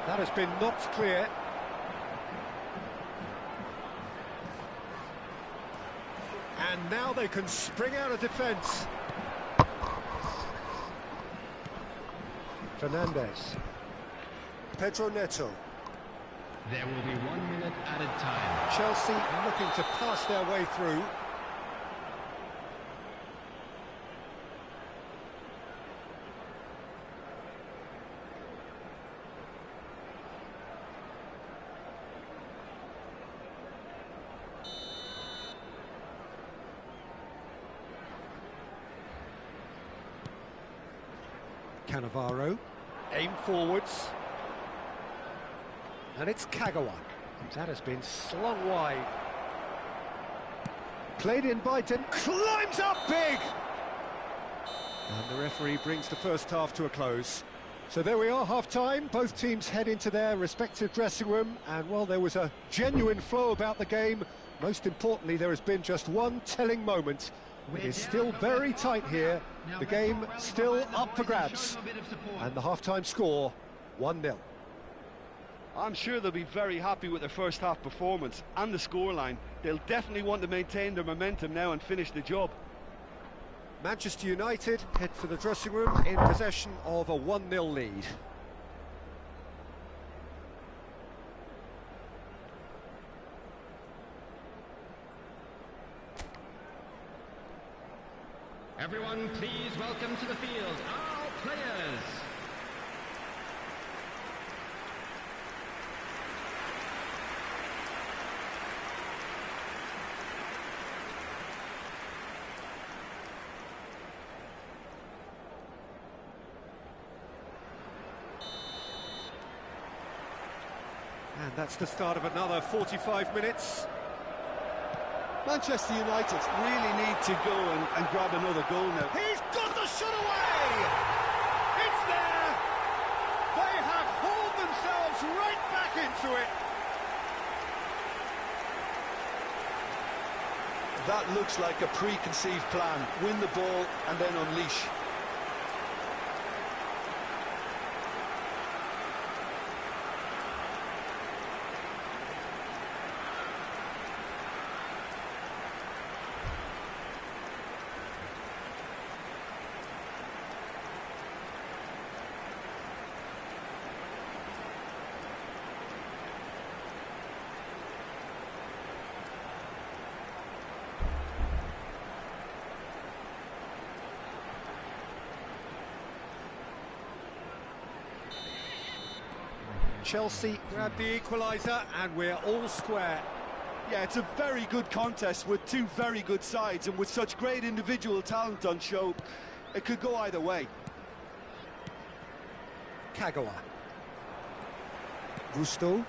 S1: That has been knocked clear. And now they can spring out of defence. Fernandez. Pedro Neto.
S4: There will be 1 minute added time.
S1: Chelsea looking to pass their way through. Cannavaro, aim forwards, and it's Kagawa. That has been slung wide. Played in by climbs up big! And the referee brings the first half to a close. So there we are, half-time. Both teams head into their respective dressing room, and while there was a genuine flow about the game, most importantly, there has been just one telling moment. It is still very tight here. The game still up for grabs. And the half-time score, 1-0.
S3: I'm sure they'll be very happy with their first half performance and the scoreline. They'll definitely want to maintain their momentum now and finish the job.
S1: Manchester United head for the dressing room in possession of a 1-0 lead.
S4: Everyone, please welcome to the field our players.
S1: And that's the start of another 45 minutes.
S3: Manchester United really need to go and grab another goal now.
S1: He's got the shot away! It's there! They have hauled themselves right back into it!
S3: That looks like a preconceived plan. Win the ball and then unleash.
S1: Chelsea grab the equaliser and we're all square.
S3: Yeah, it's a very good contest with two very good sides, and with such great individual talent on show, it could go either way.
S1: Kagawa. Gusto.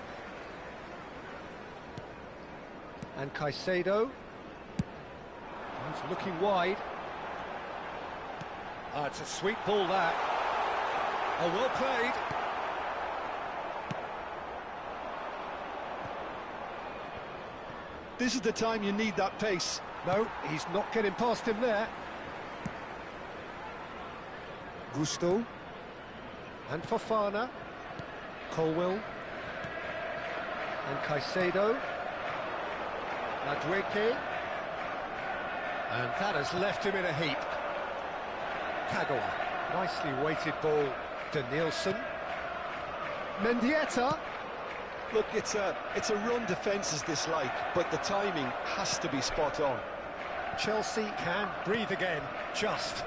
S1: And Caicedo. He's looking wide. It's a sweet ball, that. Oh, well played.
S3: This is the time you need that pace.
S1: No, he's not getting past him there. Gusto. And Fofana. Colwill. And Caicedo. Madueke. And that has left him in a heap. Kagawa. Nicely weighted ball to Nielsen. Mendieta.
S3: Look, it's a run defence is this like, but the timing has to be spot on.
S1: Chelsea can breathe again, just.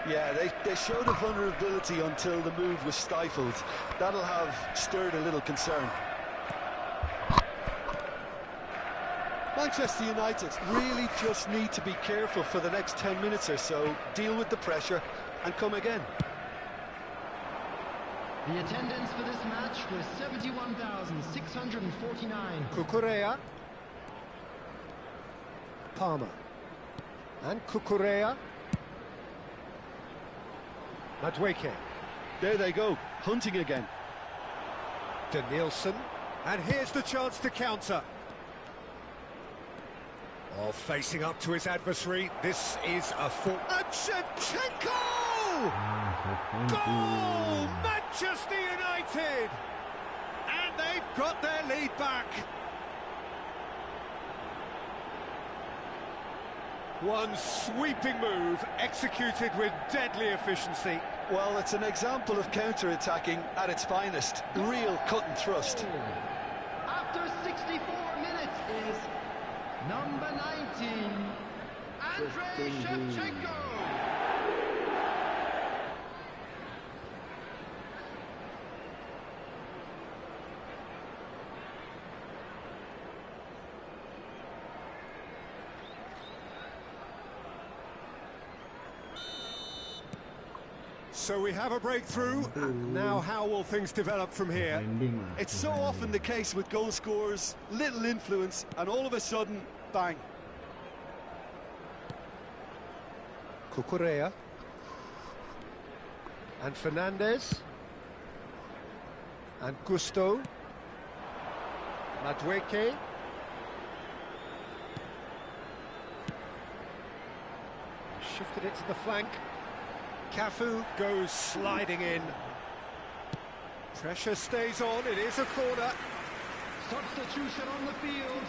S3: Yeah, they showed a vulnerability until the move was stifled. That'll have stirred a little concern. Manchester United really just need to be careful for the next 10 minutes or so, deal with the pressure and come again.
S4: The attendance for this match was 71,649.
S1: Cucurella. Palmer. And Cucurella. Madueke.
S3: There they go, hunting again.
S1: Danielson. And here's the chance to counter. Oh, facing up to his adversary. This is a full... And Shevchenko! Goal! Manchester United! And they've got their lead back. One sweeping move, executed with deadly efficiency.
S3: Well, it's an example of counter-attacking at its finest. Real cut and thrust.
S4: After 64 minutes is number 19, Andrei Shevchenko.
S1: So we have a breakthrough. Now how will things develop from here?
S3: It's so often the case with goal scorers, little influence, and all of a sudden, bang.
S1: Cucurella. And Fernandez. And Gusto. Madueke. Shifted it to the flank. Cafu goes sliding in. Pressure stays on, it is a corner.
S4: Substitution on the field,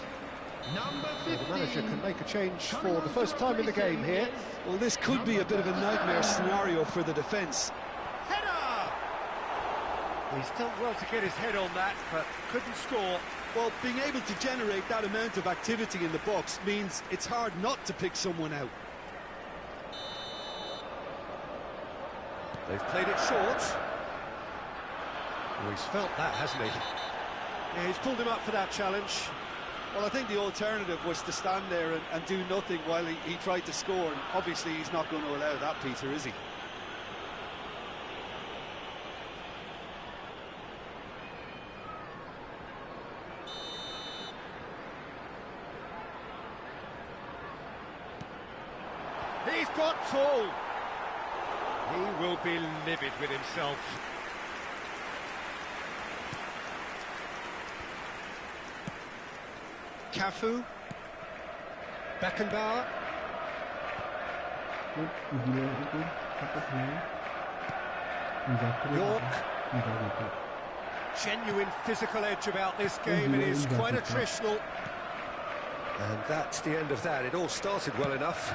S4: number 15.
S1: The manager can make a change for the first time in the game here.
S3: Well, this could be a bit of a nightmare scenario for the defence.
S1: Header! He's done well to get his head on that, but couldn't score.
S3: Well, being able to generate that amount of activity in the box means it's hard not to pick someone out.
S1: They've played it short. Oh, he's felt that, hasn't he? Yeah, he's pulled him up for that challenge.
S3: Well, I think the alternative was to stand there and do nothing while he tried to score, and obviously he's not going to allow that, Peter, is he?
S1: He's got tall. He will be livid with himself. Cafu. Beckenbauer. York. Genuine physical edge about this game. It is quite attritional. And that's the end of that. It all started well enough.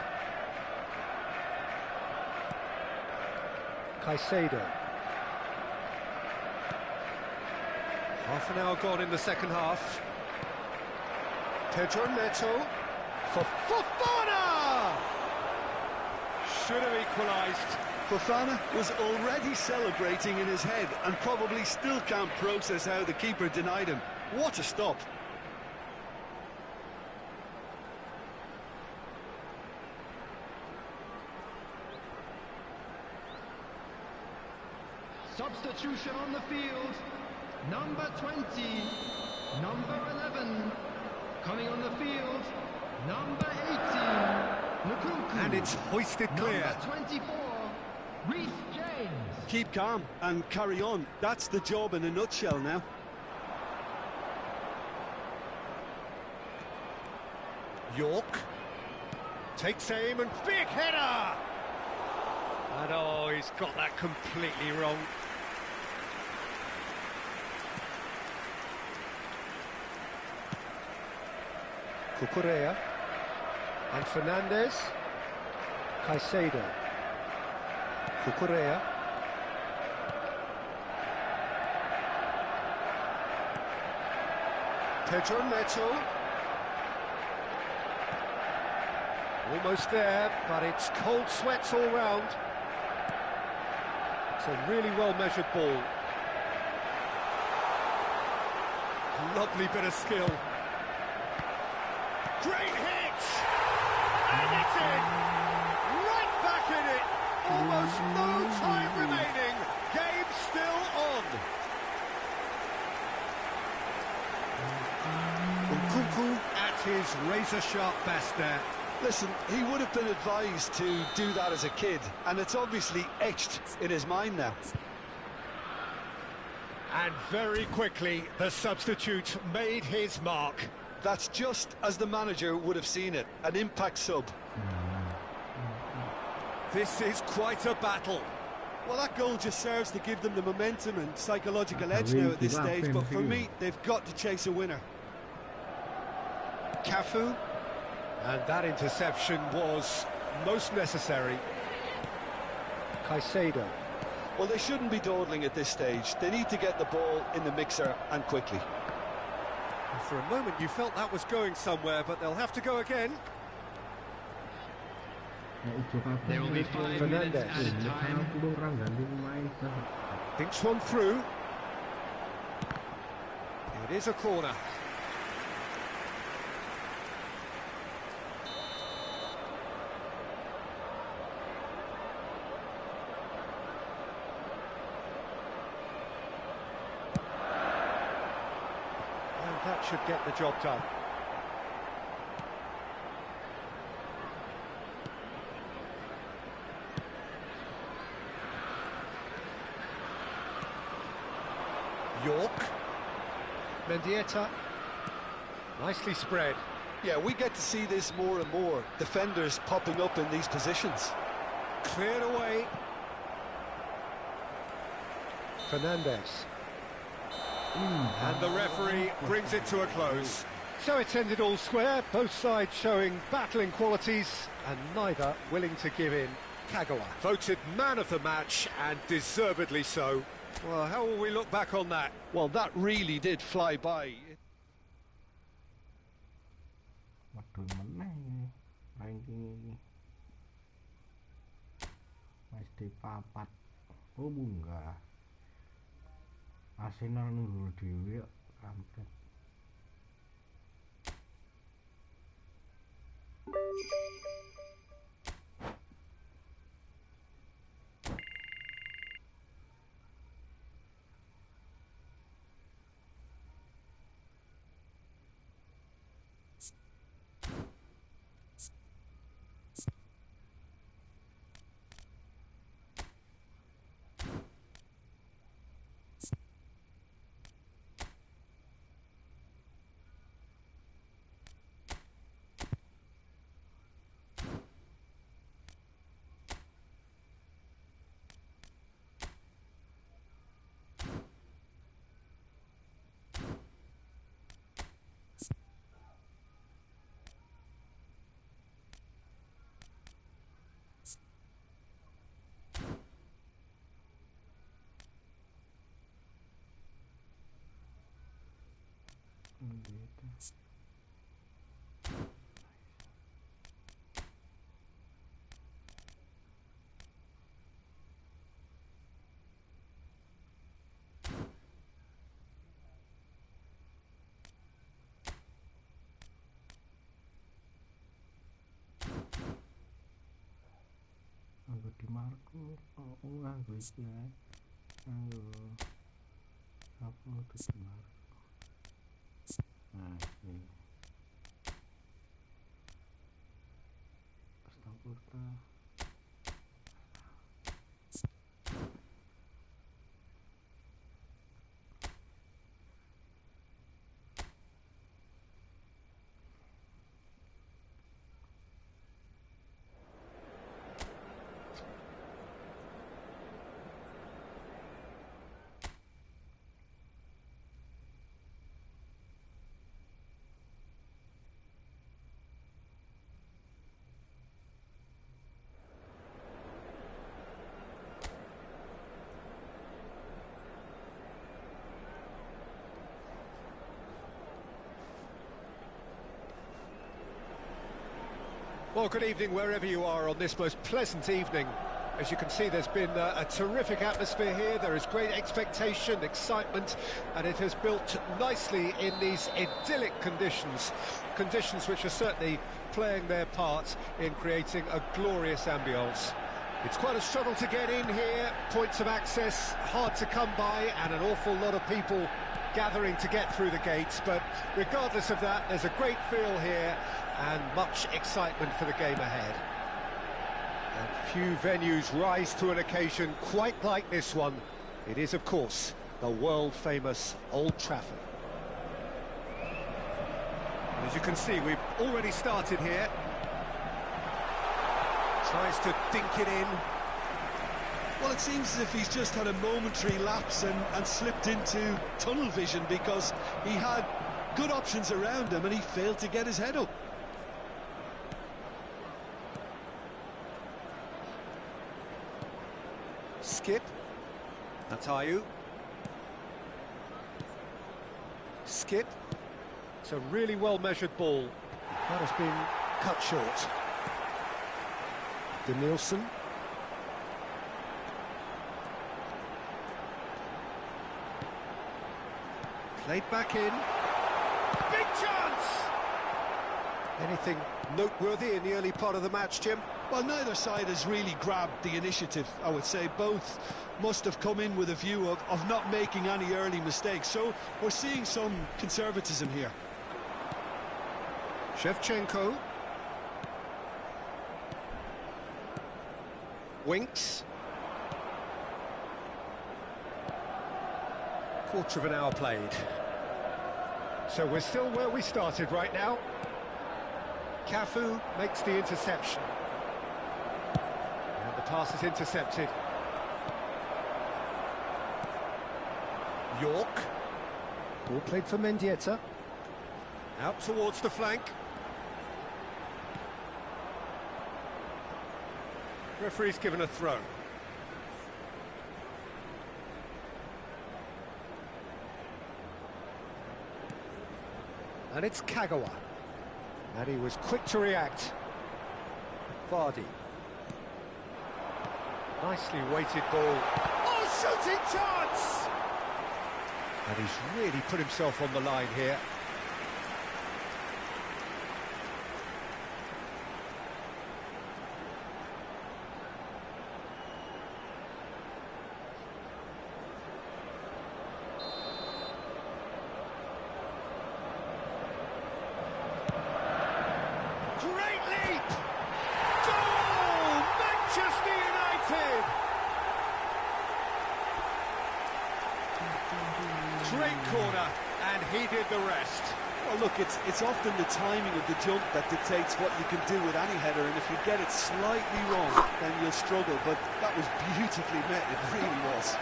S1: Caicedo. Half an hour gone in the second half. Pedro Neto. Fofana! Should have equalised.
S3: Fofana was already celebrating in his head and probably still can't process how the keeper denied him. What a stop.
S4: Substitution on the field, number 20, number 11, coming on the field, number 18, Lukaku.
S1: And it's hoisted clear.
S4: Number 24, Reece James.
S3: Keep calm and carry on. That's the job in a nutshell now.
S1: York takes aim and big header! And oh, he's got that completely wrong. Cucurella and Fernandez. Caicedo. Cucurella. Pedro Neto. Almost there, but it's cold sweats all round. It's a really well-measured ball. Lovely bit of skill. Great hit! And it's in! Right back in it! Almost no time remaining. game still on. Nkunku at his razor-sharp best there.
S3: Listen, he would have been advised to do that as a kid, and it's obviously etched in his mind now.
S1: And very quickly, the substitute made his mark.
S3: That's just as the manager would have seen it, an impact sub.
S1: This is quite a battle.
S5: Well, that goal just serves to give them the momentum and psychological edge now at this stage, but for me, they've got to chase a winner.
S1: Cafu, and that interception was most necessary. Caicedo.
S3: Well, they shouldn't be dawdling at this stage. They need to get the ball in the mixer and quickly.
S1: For a moment you felt that was going somewhere, but they'll have to go again.
S4: There will be 5 minutes added time.
S1: Thinks one through. It is a corner. That should get the job done. York. Mendieta. Nicely spread.
S3: Yeah, we get to see this more and more. Defenders popping up in these positions.
S1: Cleared away. Fernandez. And the referee brings it to a close. So it's ended all square, both sides showing battling qualities and neither willing to give in. Kagawa voted man of the match, and deservedly so. Well, how will we look back on that?
S3: Well, that really did fly by.
S2: Oh bunga. Arsenal nurul dhewe kampret. Anggo di Marco, anggo iki ae. Anggo apa di Marco. Nah, ini. Astagfirullah.
S1: Well, good evening wherever you are on this most pleasant evening. As you can see, there's been a terrific atmosphere here. There is great expectation, excitement, and it has built nicely in these idyllic conditions. Conditions which are certainly playing their part in creating a glorious ambience. It's quite a struggle to get in here, points of access hard to come by, and an awful lot of people gathering to get through the gates, but regardless of that, there's a great feel here and much excitement for the game ahead. And few venues rise to an occasion quite like this one. It is, of course, the world-famous Old Trafford. And as you can see, we've already started here. Tries to dink it in.
S3: Well, it seems as if he's just had a momentary lapse and slipped into tunnel vision, because he had good options around him and he failed to get his head up.
S1: Skip. That's Ayew. Skip. It's a really well-measured ball. That has been cut short. Nielsen. Played back in. Big chance! Anything noteworthy in the early part of the match, Jim?
S3: Well, neither side has really grabbed the initiative, I would say. Both must have come in with a view of not making any early mistakes. So we're seeing some conservatism here.
S1: Shevchenko. Winks. Quarter of an hour played. So we're still where we started right now. Cafu makes the interception. And the pass is intercepted. York. Ball played for Mendieta. Out towards the flank. Referee's given a throw. And it's Kagawa. And he was quick to react. Vardy. Nicely weighted ball. Oh, shooting chance! And he's really put himself on the line here. Great corner, and he did the rest.
S3: Well, look, it's often the timing of the jump that dictates what you can do with any header, and if you get it slightly wrong, then you'll struggle. But that was beautifully met, it really was.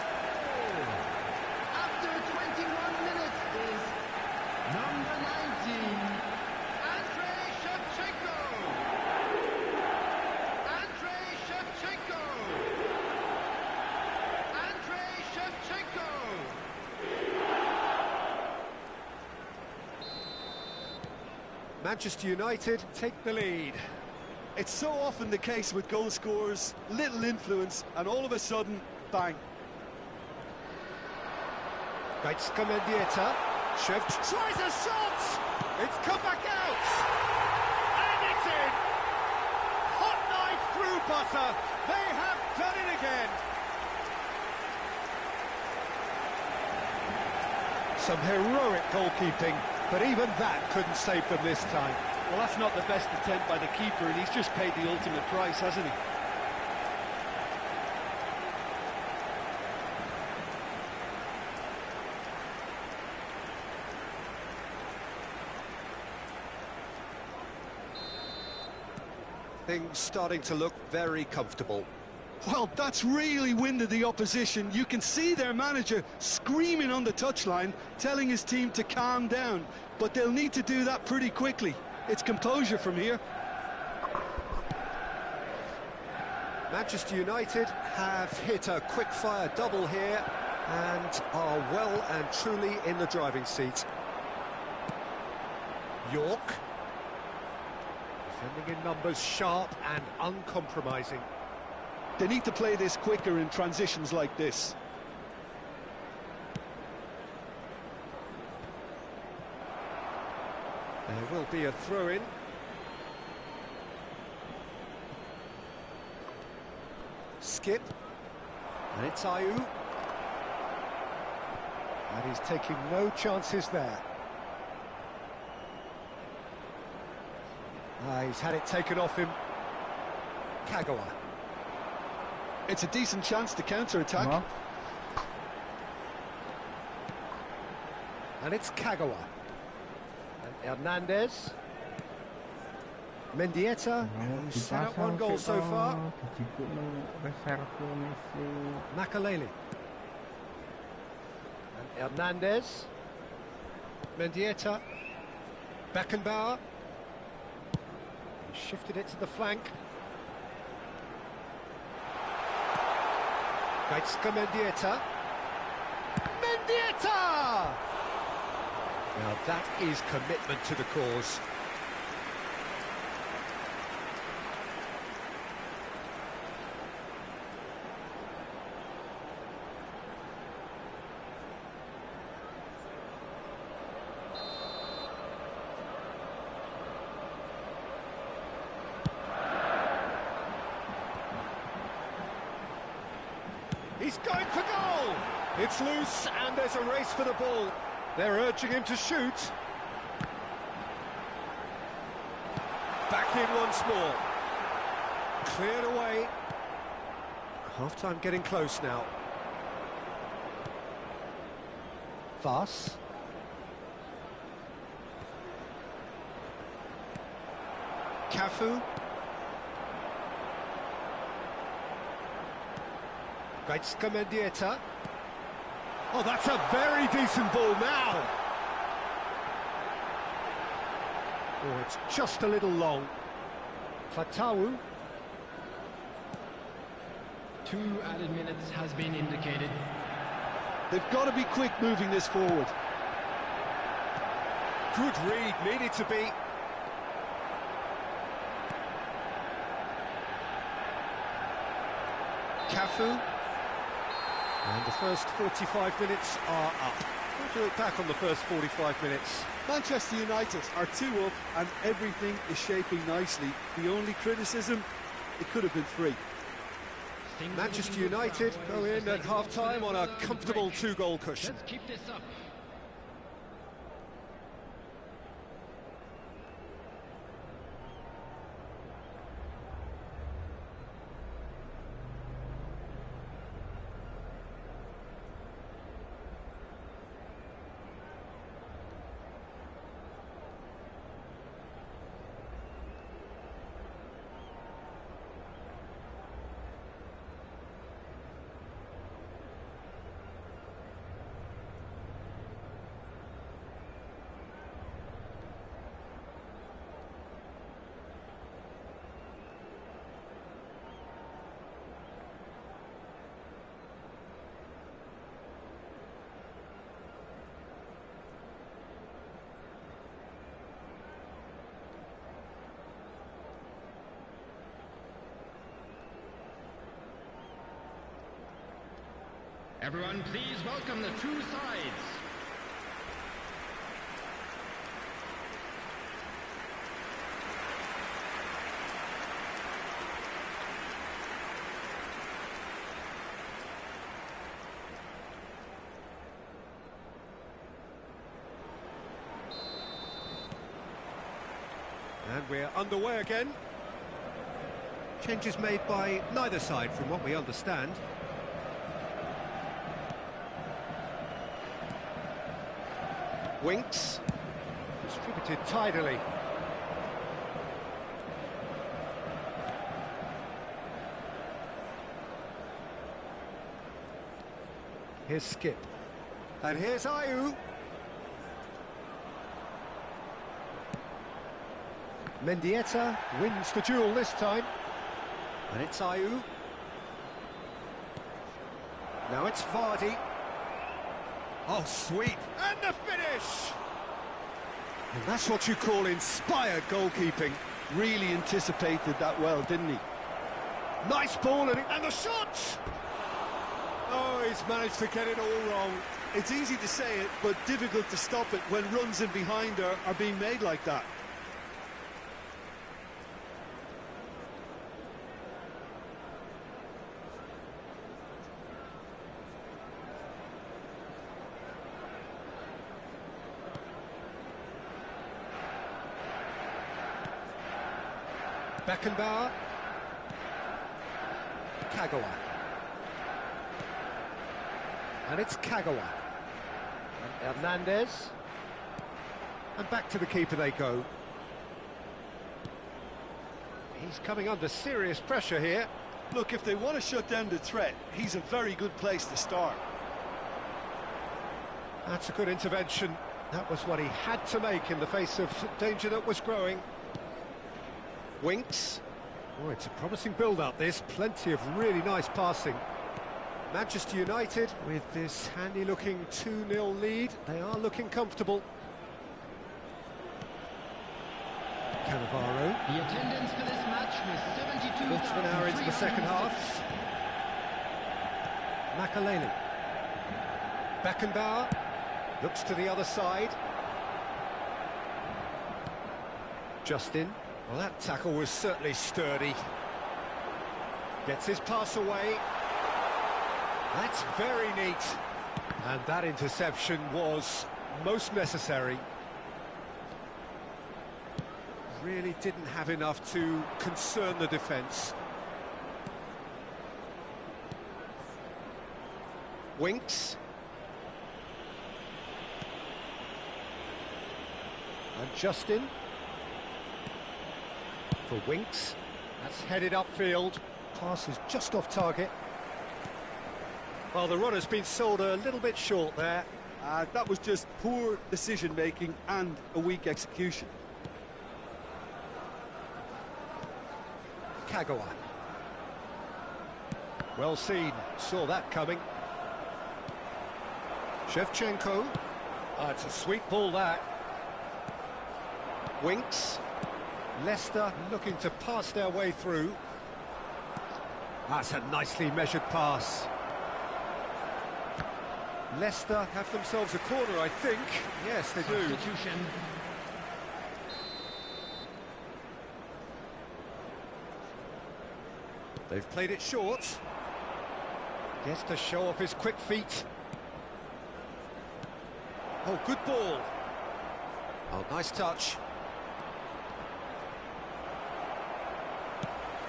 S4: After 21 minutes is number 19, Andrei Shevchenko. Andrei Shevchenko. Andrei Shevchenko.
S1: Manchester United take the lead.
S3: It's so often the case with goal scorers, little influence, and all of a sudden, bang.
S1: Gaitska Mendieta. Shev tries a shot! It's come back out! And it's in! Hot knife through butter. They have done it again. Some heroic goalkeeping, but even that couldn't save them this time.
S5: Well, that's not the best attempt by the keeper, and he's just paid the ultimate price, hasn't he?
S1: Things starting to look very comfortable.
S3: Well, that's really winded the opposition. You can see their manager screaming on the touchline, telling his team to calm down. But they'll need to do that pretty quickly. It's composure from here.
S1: Manchester United have hit a quick-fire double here and are well and truly in the driving seat. York. Defending in numbers, sharp and uncompromising.
S3: They need to play this quicker in transitions like this.
S1: There will be a throw-in. Skip. And it's Ayew. And he's taking no chances there. He's had it taken off him. Kagawa.
S3: It's a decent chance to counter-attack.
S2: No.
S1: And it's Kagawa. And Hernandez. Mendieta, who's set up one goal so far. Makaleli. And Hernandez. Mendieta. Beckenbauer. He shifted it to the flank. Gaitska Mendieta. Mendieta! Now that is commitment to the cause. He's going for goal! It's loose and there's a race for the ball. They're urging him to shoot. Back in once more. Cleared away. Half-time getting close now. Vass. Cafu. Gaitska Mendieta. Oh, that's a very decent ball now. Oh, it's just a little long. Fatawu.
S4: 2 added minutes has been indicated.
S3: They've got to be quick moving this forward.
S1: Good read, needed to be. Cafu. And the first 45 minutes are up. We'll look back on the first 45 minutes.
S3: Manchester United are 2 up and everything is shaping nicely. The only criticism, it could have been 3.
S1: Manchester United go in at half-time on a comfortable 2-goal cushion.
S4: Let's keep this up. Everyone, please welcome the 2 sides.
S1: And we're underway again. Changes made by neither side from what we understand. Winks, distributed tidily. Here's Skip. And here's Ayew. Mendieta wins the duel this time. And it's Ayew. Now it's Vardy. Oh, sweet. And the finish! And that's what you call inspired goalkeeping.
S3: Really anticipated that well, didn't he?
S1: Nice ball and the shot! Oh, he's managed to get it all wrong.
S5: It's easy to say it, but difficult to stop it when runs in behind are being made like that.
S1: Beckenbauer. Kagawa. And it's Kagawa. And Hernandez. And back to the keeper they go. He's coming under serious pressure here.
S5: Look, if they want to shut down the threat, he's a very good place to start.
S1: That's a good intervention. That was what he had to make in the face of danger that was growing. Winks. Oh, it's a promising build-up, this. Plenty of really nice passing. Manchester United, with this handy-looking 2-0 lead, they are looking comfortable. Cannavaro.
S4: The attendance for this match was 72,000.
S1: Quarter of an hour into the second half. Makaleli. Beckenbauer looks to the other side. Justin. Well, that tackle was certainly sturdy. Gets his pass away. That's very neat. And that interception was most necessary. Really didn't have enough to concern the defence. Winks. And Justin. For Winks. That's headed upfield. Pass is just off target. Well, the runner's been sold a little bit short there.
S5: That was just poor decision-making and a weak execution.
S1: Kagawa. Well seen, saw that coming. Shevchenko. It's a sweet ball, that. Winks. Leicester looking to pass their way through. That's a nicely measured pass. Leicester have themselves a corner, I think. Yes, they do.
S4: Substitution.
S1: They've played it short. Gets to show off his quick feet. Oh, good ball. Oh, nice touch.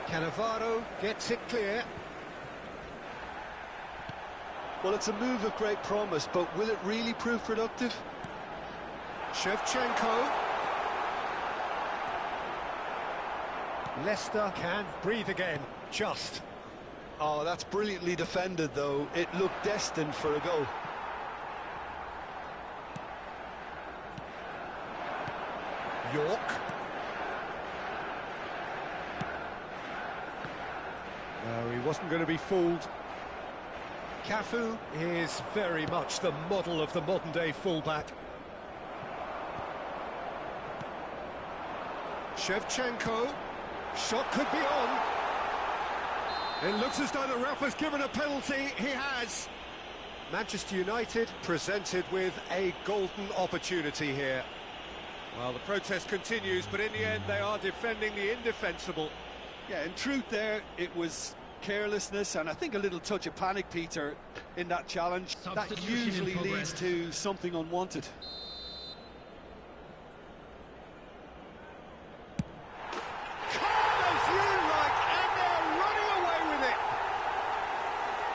S1: Cannavaro gets it clear.
S5: Well, it's a move of great promise, but will it really prove productive?
S1: Shevchenko. Leicester can breathe again, just.
S5: Oh, that's brilliantly defended, though. It looked destined for a goal.
S1: York. No, he wasn't going to be fooled. Cafu is very much the model of the modern-day fullback. Shevchenko. Shot could be on. It looks as though the ref has given a penalty. He has. Manchester United presented with a golden opportunity here. Well, the protest continues, but in the end they are defending the indefensible.
S5: Yeah, in truth there, it was carelessness and I think a little touch of panic, Peter, in that challenge. That usually leads to something unwanted.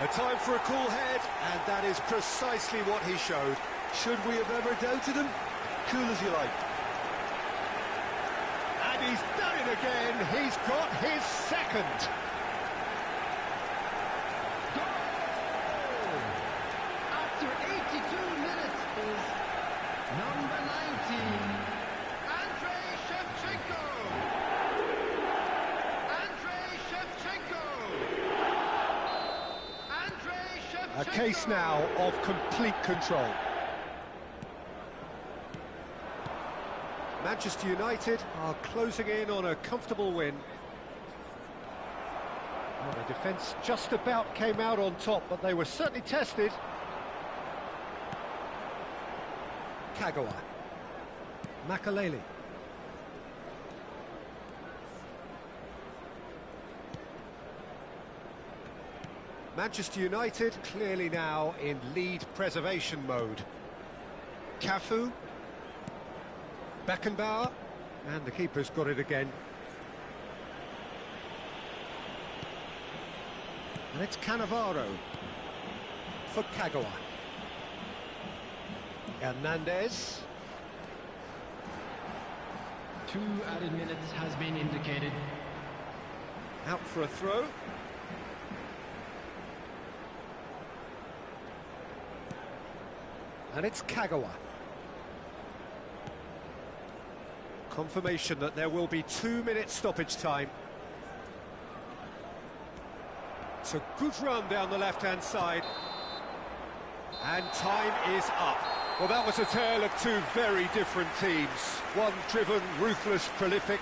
S1: A time for a cool head, and that is precisely what he showed.
S5: Should we have ever doubted him? Cool as you like.
S1: And he's done it again. He's got his second.
S4: Goal! After 82 minutes is number 19, Andrei Shevchenko.
S1: A case now of complete control. Manchester United are closing in on a comfortable win. Well, the defence just about came out on top, but they were certainly tested. Kagawa. Makaleli. Manchester United clearly now in lead preservation mode. Cafu. Beckenbauer. And the keeper's got it again. And it's Cannavaro for Kagawa. Hernandez.
S4: 2 added minutes has been indicated.
S1: Out for a throw. And it's Kagawa. Confirmation that there will be 2 minutes stoppage time. It's a good run down the left-hand side. And time is up. Well, that was a tale of 2 very different teams. One driven, ruthless, prolific.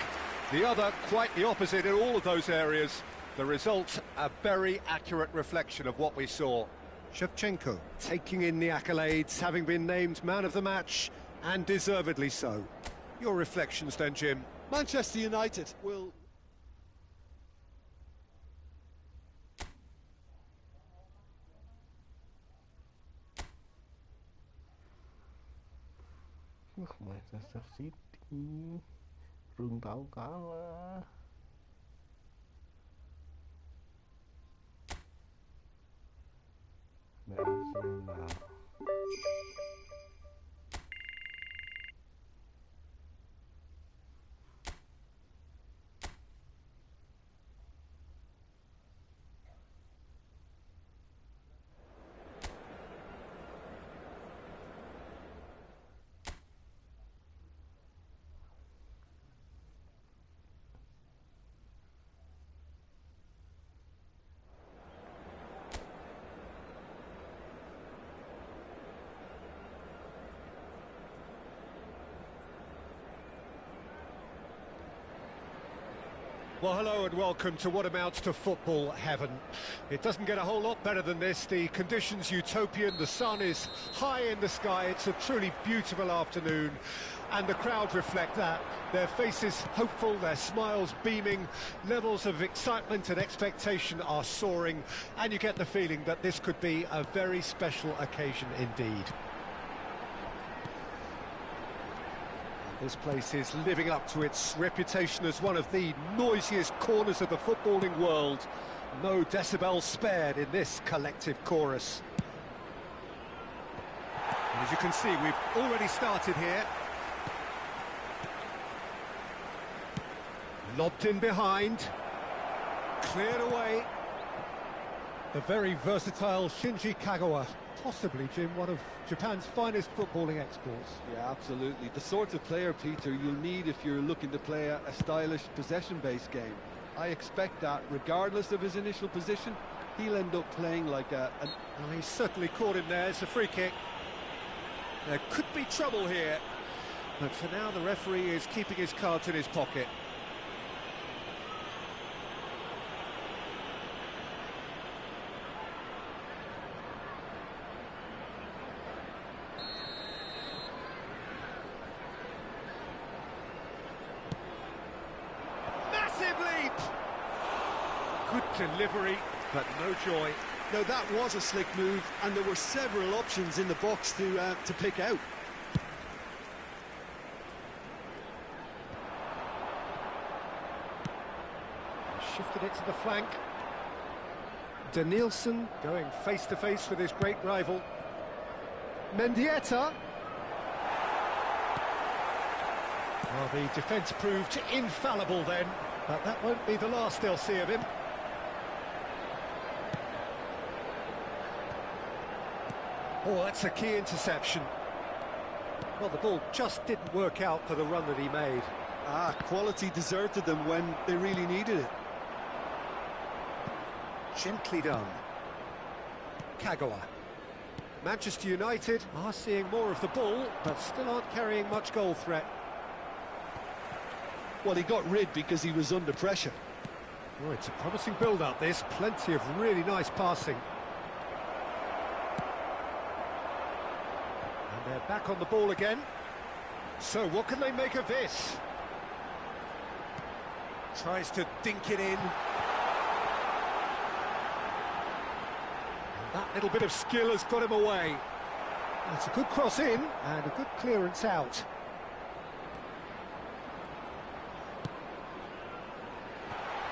S1: The other quite the opposite in all of those areas. The result, a very accurate reflection of what we saw. Shevchenko taking in the accolades, having been named man of the match, and deservedly so. Your reflections then, Jim?
S5: Manchester United will...
S2: Manchester City belum tahu kalah. Arsenal.
S1: Well, hello and welcome to what amounts to football heaven. It doesn't get a whole lot better than this. The conditions utopian, the sun is high in the sky, it's a truly beautiful afternoon, and the crowd reflect that. Their faces hopeful, their smiles beaming, levels of excitement and expectation are soaring, and you get the feeling that this could be a very special occasion indeed. This place is living up to its reputation as one of the noisiest corners of the footballing world. No decibels spared in this collective chorus. And as you can see, we've already started here. Lobbed in behind. Cleared away. The very versatile Shinji Kagawa. Possibly, Jim, one of Japan's finest footballing exports.
S5: Yeah, absolutely. The sort of player, Peter, you'll need if you're looking to play a stylish possession-based game. I expect that, regardless of his initial position, he'll end up playing like a...
S1: Well, he's certainly caught him there. It's a free kick. There could be trouble here. But for now, the referee is keeping his cards in his pocket. Good delivery, but no joy.
S5: Now that was a slick move, and there were several options in the box to pick out.
S1: Shifted it to the flank. Danielson going face-to-face with his great rival. Mendieta. Well, the defence proved infallible then, but that won't be the last they'll see of him. Oh, that's a key interception. Well, the ball just didn't work out for the run that he made.
S5: Quality deserted them when they really needed it.
S1: Gently done. Kagawa. Manchester United are seeing more of the ball, but still aren't carrying much goal threat.
S5: Well, he got rid because he was under pressure.
S1: Oh, it's a promising build-up, this. Plenty of really nice passing. And they're back on the ball again. So what can they make of this? Tries to dink it in. And that little bit of skill has got him away. It's a good cross in and a good clearance out.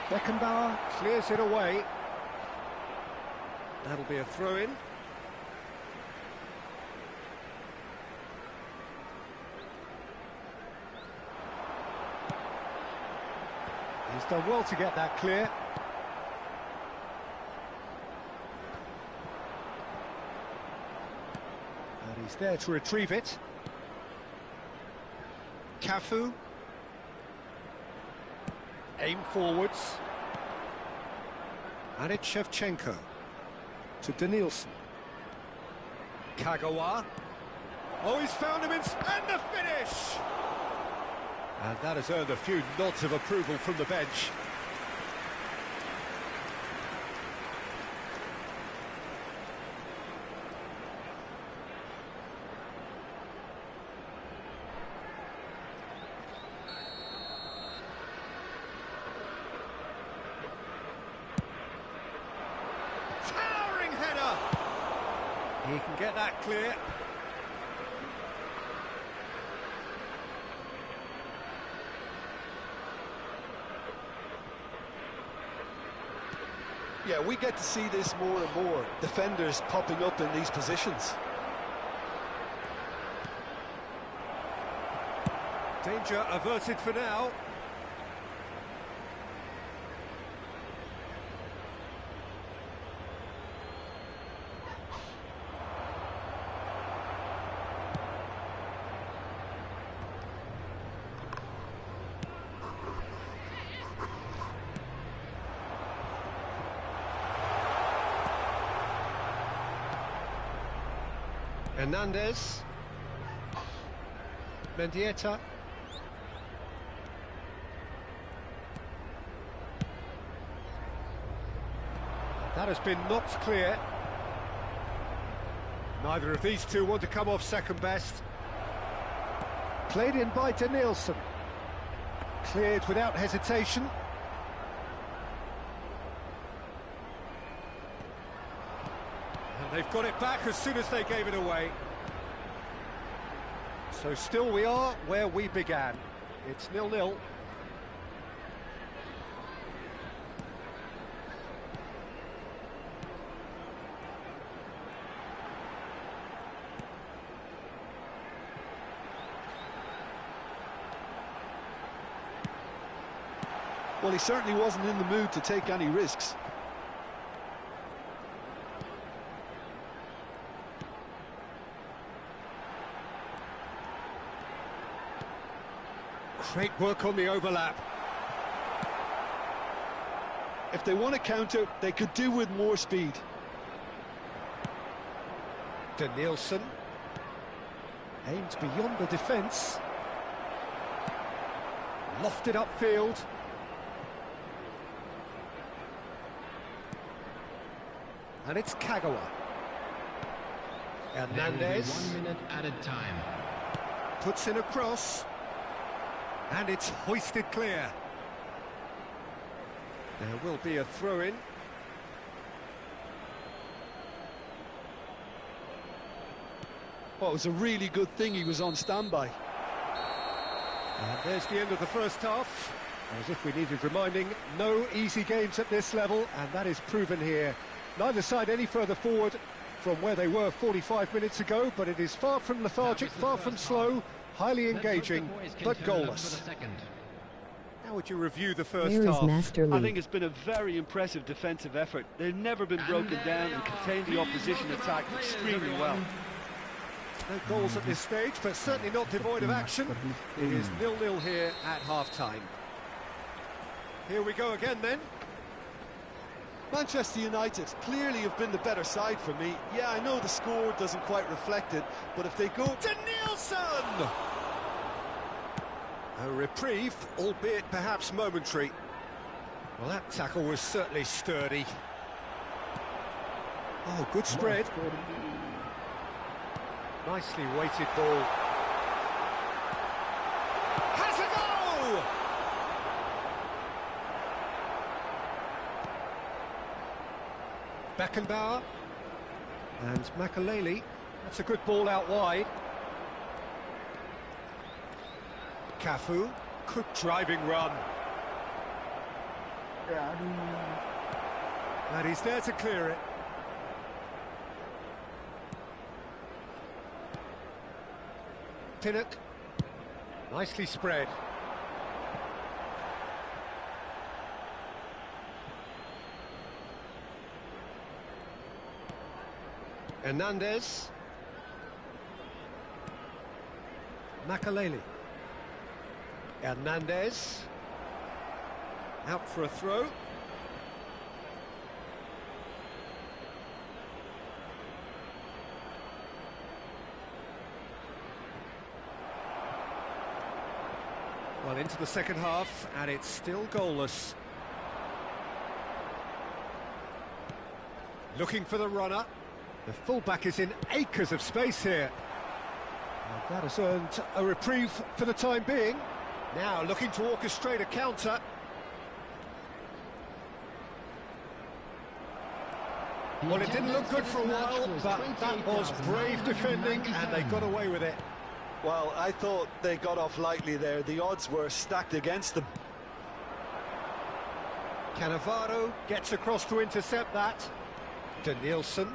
S1: Beckenbauer clears it away. That'll be a throw-in. He's done well to get that clear. And he's there to retrieve it. Cafu. Aim forwards. And it's Shevchenko to Danielson. Kagawa. Oh, he's found him and the finish! And that has earned a few nods of approval from the bench. Towering header! He can get that clear.
S3: Yeah, we get to see this more and more. Defenders popping up in these positions.
S1: Danger averted for now. Hernandez. Mendieta. That has been knocked clear. Neither of these two want to come off second best. Played in by Danielson. Cleared without hesitation. They've got it back as soon as they gave it away. So still we are where we began. It's 0-0.
S3: Well, he certainly wasn't in the mood to take any risks.
S1: Great work on the overlap.
S3: If they want to counter, they could do with more speed.
S1: Danielson. Aimed beyond the defence. Lofted upfield. And it's Kagawa. Hernandez.
S4: 1 minute added time.
S1: Puts in a cross. And it's hoisted clear. There will be a throw-in.
S3: Well, it was a really good thing he was on standby.
S1: And there's the end of the first half. As if we needed reminding, no easy games at this level, and that is proven here. Neither side any further forward from where they were 45 minutes ago, but it is far from lethargic, far from slow. Highly engaging, but goalless. How would you review the first half?
S3: I think it's been a very impressive defensive effort. They've never been broken down and contained the opposition attack extremely well.
S1: No goals at this stage, but certainly not devoid of action. It is 0-0 here at half-time. Here we go again then.
S3: Manchester United clearly have been the better side for me. Yeah, I know the score doesn't quite reflect it, but if they go...
S1: Danielson! A reprieve, albeit perhaps momentary. Well, that tackle was certainly sturdy. Oh, good spread. Nicely weighted ball. Has a go! Beckenbauer and Makaleli. That's a good ball out wide. Cafu, good driving run. And he's there to clear it. Pinnock. Nicely spread. Hernandez. Makaleli. Hernandez. Out for a throw. Well, into the second half, and it's still goalless. Looking for the runner. The fullback is in acres of space here. Well, that has earned a reprieve for the time being. Now looking to orchestrate a counter. Well, it didn't look good for a while, but that was brave defending, and they got away with it.
S3: Well, I thought they got off lightly there. The odds were stacked against them.
S1: Cannavaro gets across to intercept that. Danielson.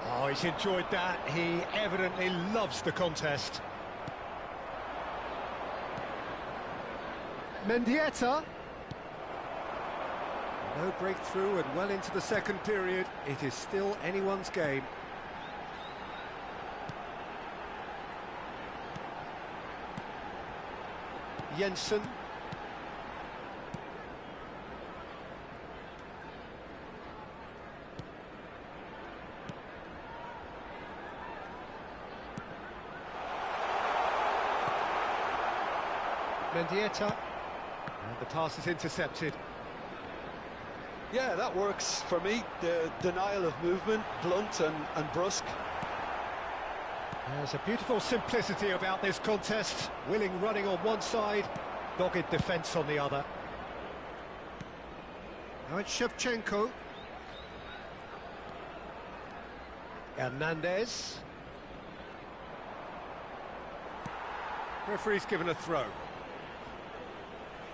S1: Oh, he's enjoyed that. He evidently loves the contest. Mendieta. No breakthrough and well into the second period. It is still anyone's game. Jensen. Mendieta. And the pass is intercepted.
S3: Yeah, that works for me. The denial of movement, blunt and brusque.
S1: There's a beautiful simplicity about this contest. Willing running on one side, dogged defence on the other. Now it's Shevchenko. Hernandez. Referee's given a throw.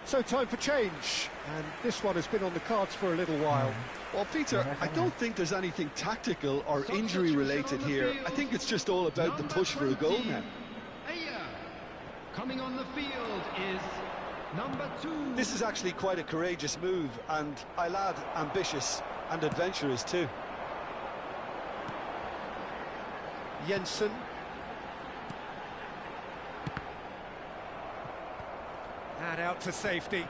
S1: So time for change, and this one has been on the cards for a little while.
S3: Well, Peter, I don't think there's anything tactical or injury related here. I think it's just all about the push for a goal now.
S4: Coming on the field is number 2.
S3: This is actually quite a courageous move, and I lad ambitious and adventurous too.
S1: Jensen. And out to safety.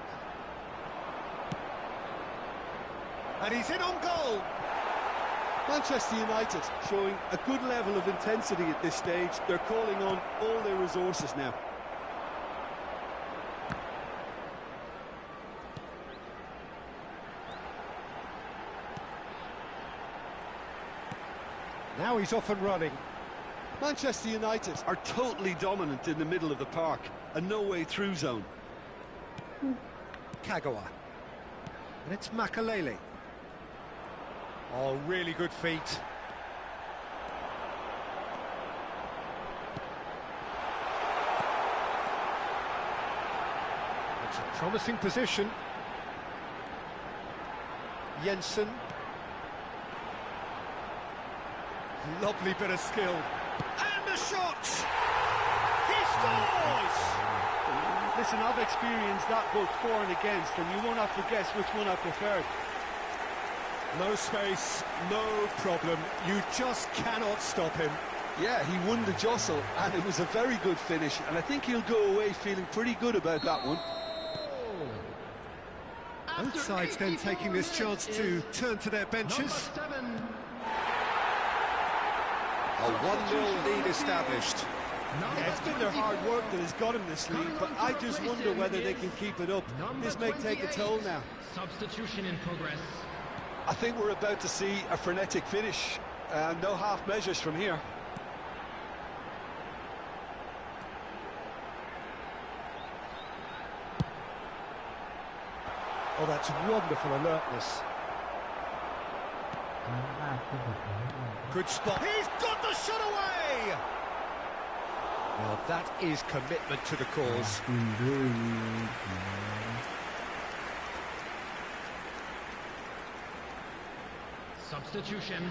S1: And he's in on goal.
S3: Manchester United showing a good level of intensity at this stage. They're calling on all their resources now.
S1: Now he's off and running.
S3: Manchester United are totally dominant in the middle of the park. A no-way through zone.
S1: Kagawa. And it's Makaleli. Oh, really good feet. It's a promising position. Jensen. Lovely bit of skill. And the shot! He scores!
S5: Listen, I've experienced that both for and against, and you won't have to guess which one I preferred.
S1: No space, no problem. You just cannot stop him.
S3: Yeah, he won the jostle, and it was a very good finish, and I think he'll go away feeling pretty good about that one.
S1: Both sides then taking this chance to turn to their benches. A 1-0 lead established.
S5: Yeah, it's been their hard work that has got him this lead, but I just wonder whether they can keep it up. This may take a toll now.
S4: Substitution in progress.
S3: I think we're about to see a frenetic finish. No half measures from here.
S1: Oh, that's wonderful alertness. Good spot. He's got the shot away! Well, that is commitment to the cause.
S4: Substitution.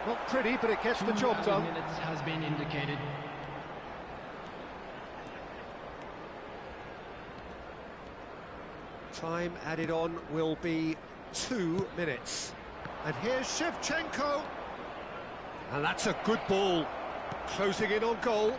S1: Not pretty, but it gets the job done.
S4: 2 minutes has been indicated.
S1: Time added on will be 2 minutes. And here's Shevchenko. And that's a good ball. Closing in on goal.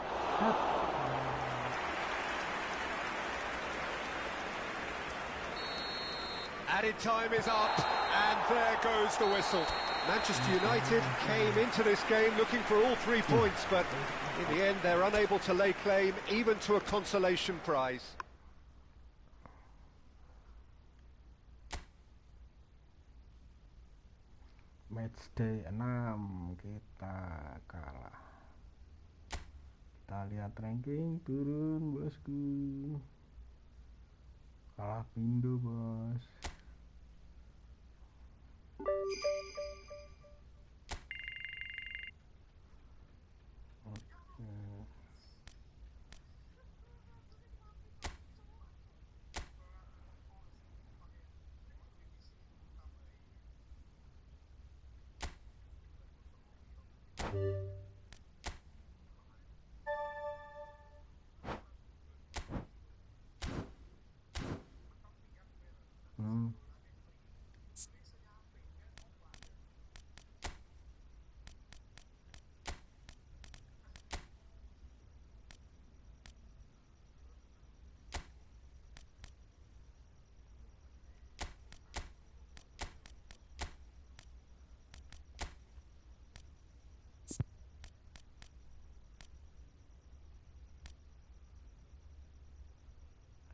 S1: Added time is up, and there goes the whistle. Manchester United came into this game looking for all 3 points, but in the end they're unable to lay claim even to a consolation prize.
S2: Matchday 6 kita kalah. Kita lihat ranking turun, bosku. Kalah pindo, bos.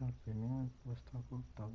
S2: Akhirnya Costa Curta.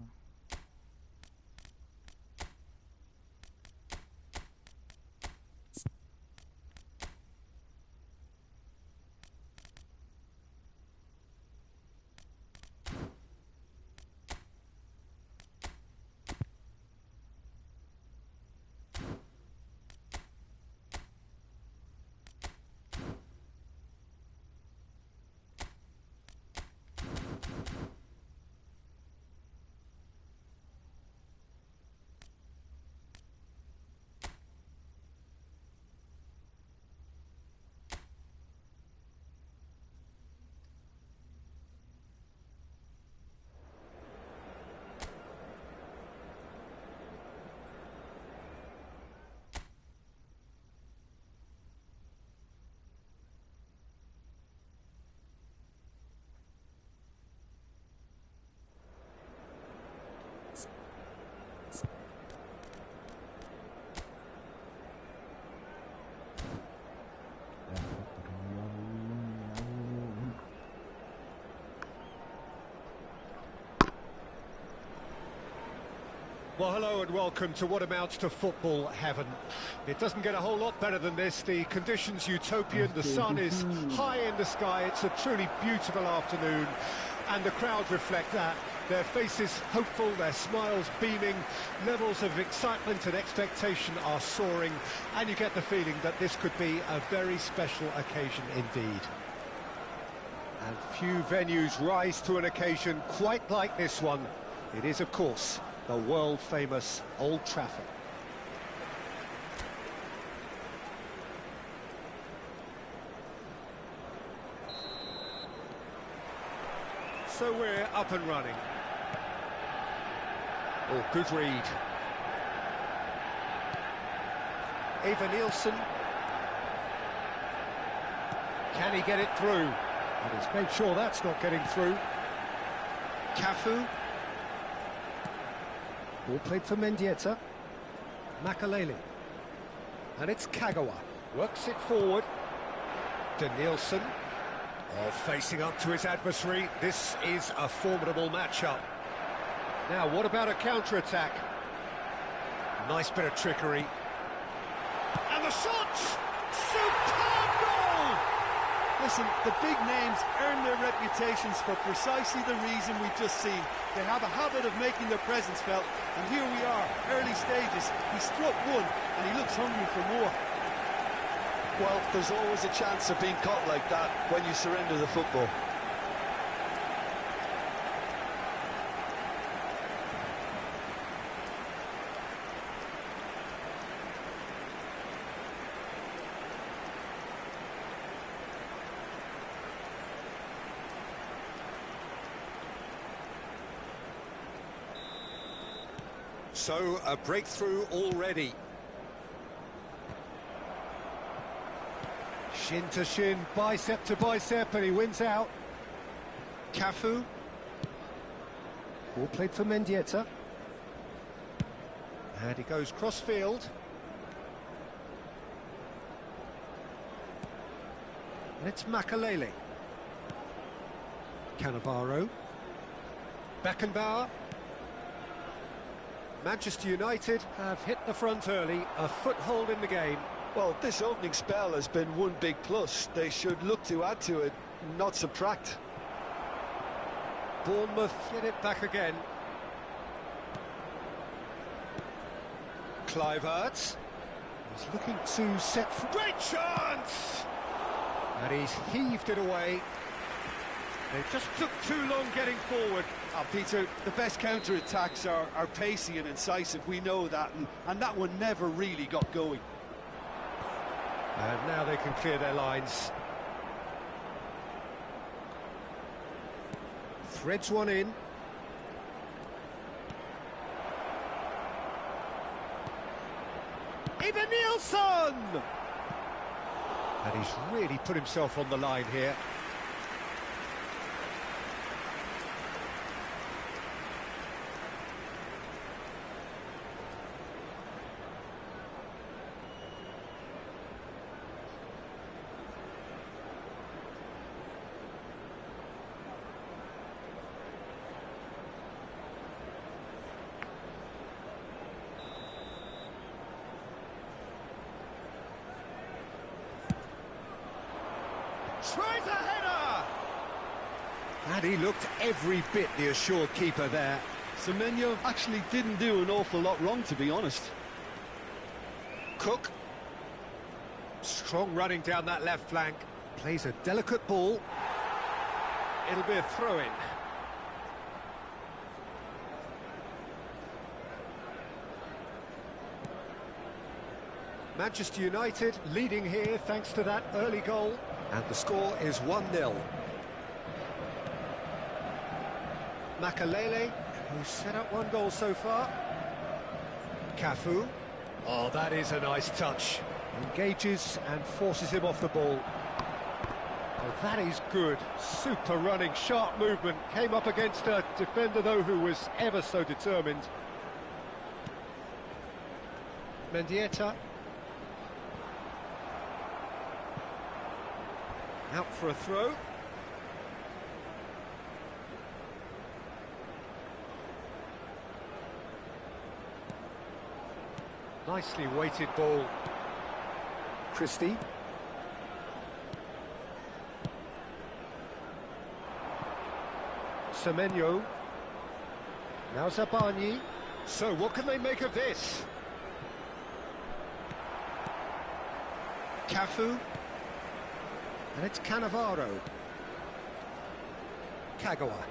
S1: Well, hello and welcome to what amounts to football heaven. It doesn't get a whole lot better than this. The conditions utopian, the sun is high in the sky, it's a truly beautiful afternoon, and the crowd reflect that. Their faces hopeful, their smiles beaming, levels of excitement and expectation are soaring, and you get the feeling that this could be a very special occasion indeed. And few venues rise to an occasion quite like this one. It is, of course, the world-famous Old Trafford. So we're up and running. Oh, good read. Eva Nielsen. Can he get it through? And he's made sure that's not getting through. Cafu. Ball played for Mendieta. Makaleli. And it's Kagawa. Works it forward. Danielson. Oh, facing up to his adversary. This is a formidable matchup. Now, what about a counter-attack? Nice bit of trickery. And the shot! Superb goal!
S3: Listen, the big names earn their reputations for precisely the reason we've just seen. They have a habit of making their presence felt, and here we are, early stages. He struck one, and he looks hungry for more.
S5: Well, there's always a chance of being caught like that when you surrender the football.
S1: So, a breakthrough already. Shin to shin, bicep to bicep, and he wins out. Cafu. Ball played for Mendieta. And he goes cross-field. And it's Makalele. Cannavaro. Beckenbauer. Manchester United have hit the front early, a foothold in the game.
S3: Well, this opening spell has been one big plus. They should look to add to it, not subtract.
S1: Bournemouth get it back again. Kluivert. He's looking to set... Great chance! And he's heaved it away. They just took too long getting forward.
S3: Peter, the best counter-attacks are pacey and incisive, we know that, and that one never really got going.
S1: And now they can clear their lines. Threads one in. Even Nielsen! And he's really put himself on the line here. Tries a header! And he looked every bit the assured keeper there.
S3: Semenyo actually didn't do an awful lot wrong, to be honest.
S1: Cook. Strong running down that left flank. Plays a delicate ball. It'll be a throw-in. Manchester United leading here thanks to that early goal. And the score is 1-0. Makalele, who's set up one goal so far. Cafu. Oh, that is a nice touch. Engages and forces him off the ball. Oh, that is good. Super running, sharp movement. Came up against a defender, though, who was ever so determined. Mendieta. Out for a throw. Nicely weighted ball. Christie. Semenyo. Now Zabani. So what can they make of this? Cafu. And it's Cannavaro. Kagawa.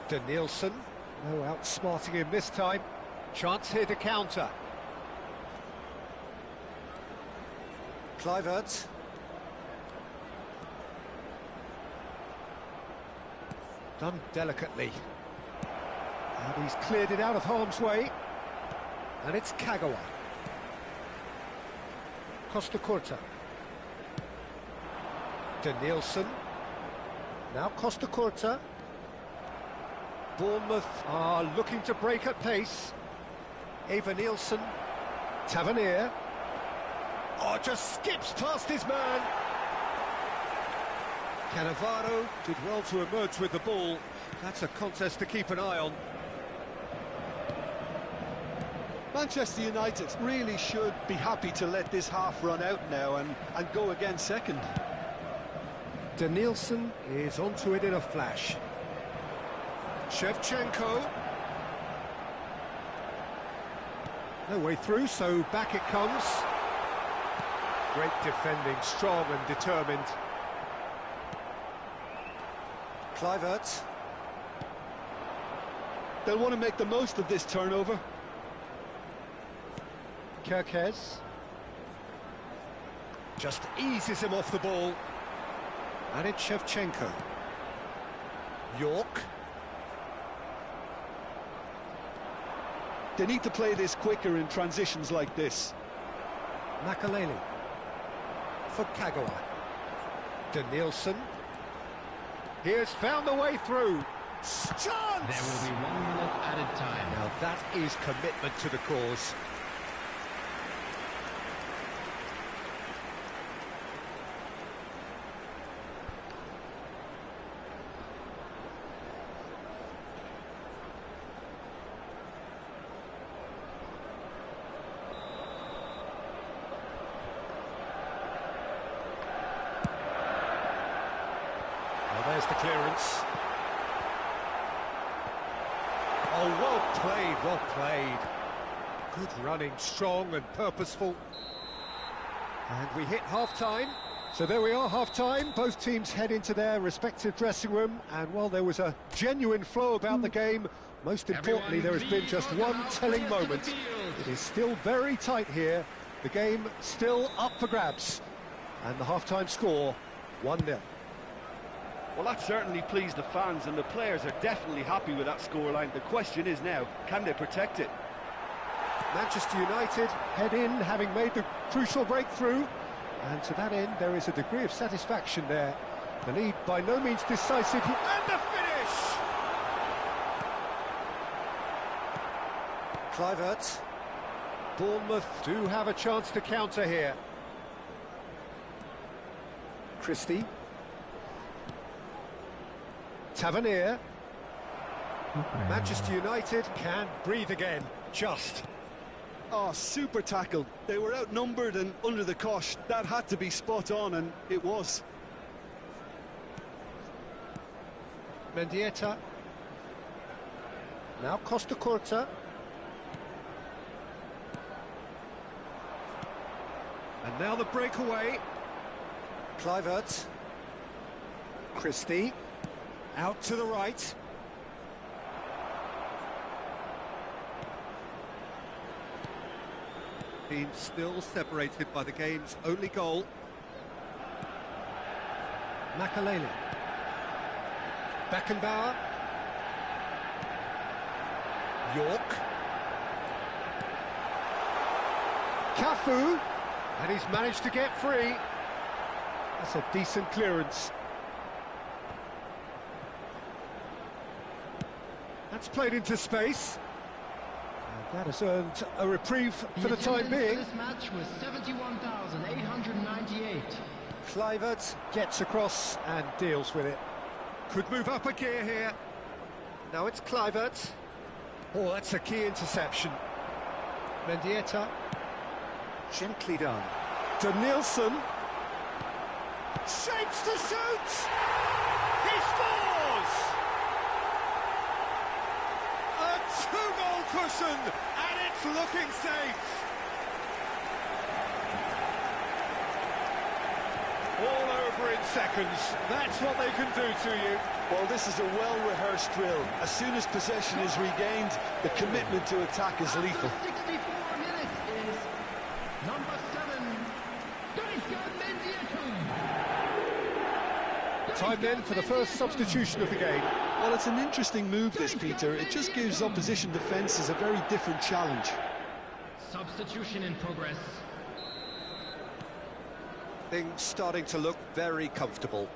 S1: Danielson. No outsmarting him this time. Chance here to counter. Kluivert. Done delicately. And he's cleared it out of harm's way. And it's Kagawa. Costa Curta. Danielson. Now Costa Curta. Bournemouth are looking to break at pace. Eva Nielsen. Tavernier. Oh, just skips past his man. Cannavaro did well to emerge with the ball. That's a contest to keep an eye on.
S3: Manchester United really should be happy to let this half run out now and go again second.
S1: Danielson is onto it in a flash. Shevchenko. No way through, so back it comes. Great defending, strong and determined. Kluivert.
S3: They'll want to make the most of this turnover.
S1: Kirkes. Just eases him off the ball. And it's Shevchenko. York.
S3: They need to play this quicker in transitions like this.
S1: Makaleli for Kagawa. Danielson. He has found the way through. Chance!
S4: There will be 1 minute added time.
S1: Now that is commitment to the cause. There's the clearance. Oh, well played, well played. Good running, strong and purposeful. And we hit half-time. So there we are, half-time. Both teams head into their respective dressing room. And while there was a genuine flow about the game, most importantly, there has been just one telling moment. It is still very tight here. The game still up for grabs. And the half-time score, 1-0.
S3: Well, that certainly pleased the fans, and the players are definitely happy with that scoreline. The question is now, can they protect it?
S1: Manchester United head in, having made the crucial breakthrough. And to that end, there is a degree of satisfaction there. The lead by no means decisive. And the finish! Kluivert. Bournemouth do have a chance to counter here. Christie. Tavernier. Manchester United can breathe again, just.
S3: Oh, super tackle. They were outnumbered and under the cosh. That had to be spot on, and it was.
S1: Mendieta. Now Costa Curta. And now the breakaway. Kluivert. Christie. Out to the right. Team still separated by the game's only goal. Makaleli. Beckenbauer. York. Cafu. And he's managed to get free. That's a decent clearance. That's played into space. And that has earned a reprieve for the time being.
S4: This match was 71,898.
S1: Kluivert gets across and deals with it. Could move up a gear here. Now it's Kluivert. Oh, that's a key interception. Mendieta. Gently done. Danielson. Shapes to shoot! He scores! A two-goal cushion, and it's looking safe. All over in seconds. That's what they can do to you.
S3: Well, this is a well-rehearsed drill. As soon as possession is regained, the commitment to attack is lethal.
S4: 64 minutes is number 7,
S1: Time then for the first substitution of the game.
S3: Well, it's an interesting move, this, Peter. It just gives opposition defences a very different challenge.
S4: Substitution in progress.
S1: Things starting to look very comfortable.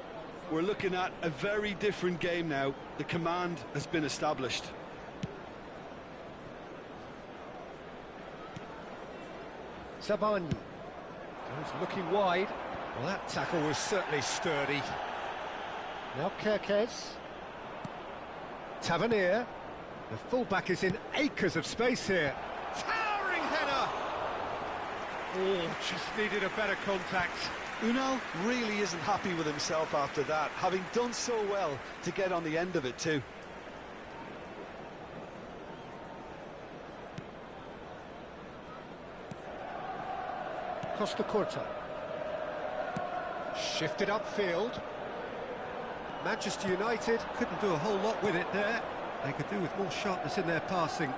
S3: We're looking at a very different game now. The command has been established.
S1: Zabani goes looking wide. Well, that tackle was certainly sturdy. Now Kerkez. Tavernier. The fullback is in acres of space here. Towering header! Oh, just needed a better contact.
S3: Unal really isn't happy with himself after that, having done so well to get on the end of it too.
S1: Costa Curta. Shifted upfield. Manchester United couldn't do a whole lot with it there. They could do with more sharpness in their passing.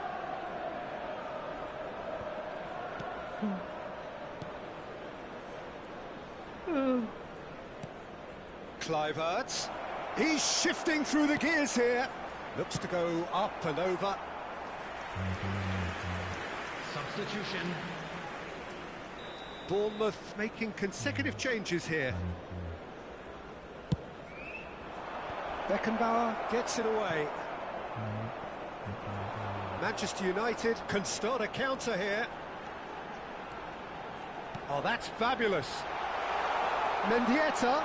S1: Kluivert. He's shifting through the gears here. Looks to go up and over.
S4: substitution.
S1: Bournemouth making consecutive changes here. Beckenbauer gets it away. Manchester United can start a counter here. Oh, that's fabulous. Mendieta.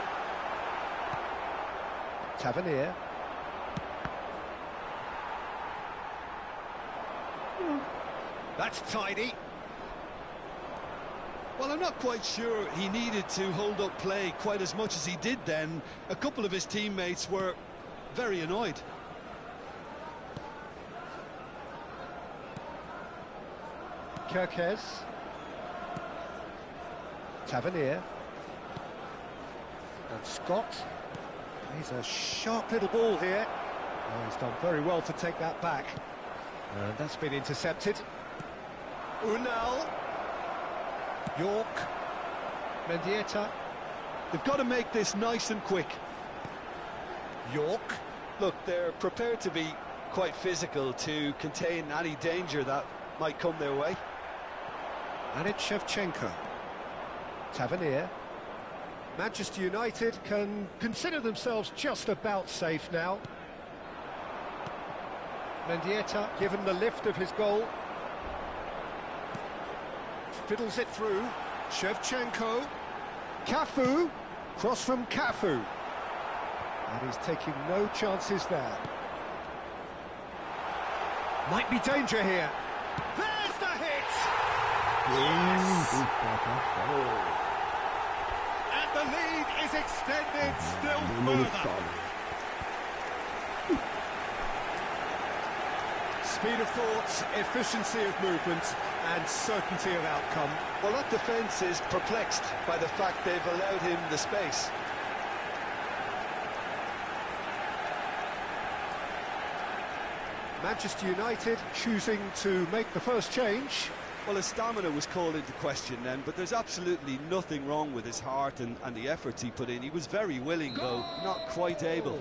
S1: Tavernier. That's tidy.
S3: Well, I'm not quite sure he needed to hold up play quite as much as he did then. A couple of his teammates were very annoyed.
S1: Kirkes. Tavernier. And Scott. He's a sharp little ball here. Oh, he's done very well to take that back. And that's been intercepted. Unal. York. Mendieta.
S3: They've got to make this nice and quick.
S1: York.
S3: Look, they're prepared to be quite physical to contain any danger that might come their way.
S1: And it's Shevchenko. Tavernier. Manchester United can consider themselves just about safe now. Mendieta given the lift of his goal. Fiddles it through. Shevchenko. Cafu. Cross from Cafu. And he's taking no chances there. Might be danger here. There's the hit! Yes! And the lead is extended still further. Speed of thought, efficiency of movement, and certainty of outcome.
S3: Well, that defence is perplexed by the fact they've allowed him the space.
S1: Manchester United choosing to make the first change.
S3: Well, his stamina was called into question then, but there's absolutely nothing wrong with his heart and the efforts he put in. He was very willing, though not quite able.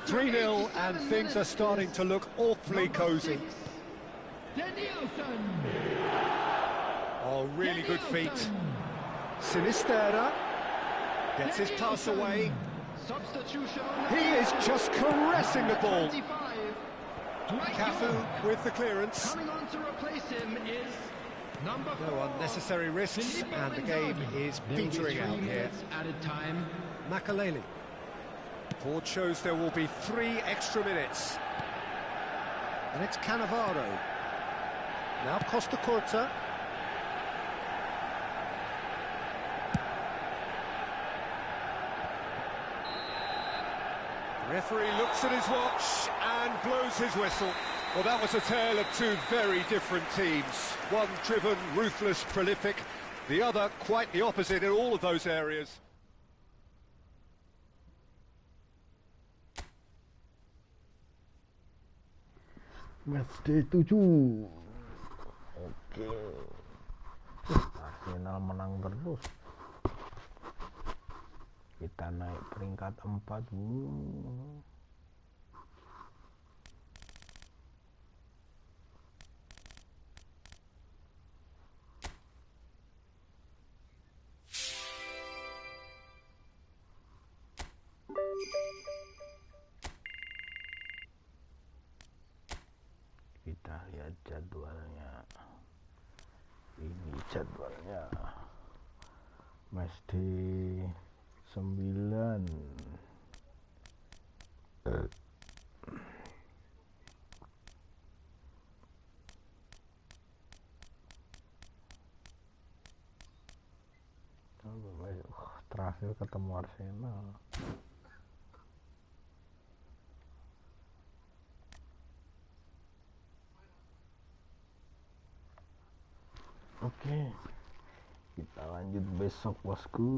S1: 3-0, and things are starting to look awfully cosy. Oh, really good feet. Sinistera gets his pass away. He is just caressing the ball. Cafu with the clearance.
S4: Coming on to replace him is number 4.
S1: No unnecessary risks, and the game is petering out here.
S4: Added time.
S1: Makaleli. Board shows there will be 3 extra minutes. And it's Cannavaro. Now Costa Curta. Referee looks at his watch and blows his whistle. Well, that was a tale of 2 very different teams. One driven, ruthless, prolific. The other quite the opposite in all of those areas.
S2: Matchday 7. Oke. Arsenal menang terus. Kita naik peringkat 4. Kita lihat jadwalnya. Ini jadwalnya. Matchday 9. Terakhir ketemu Arsenal. Oke, kita lanjut besok, bosku.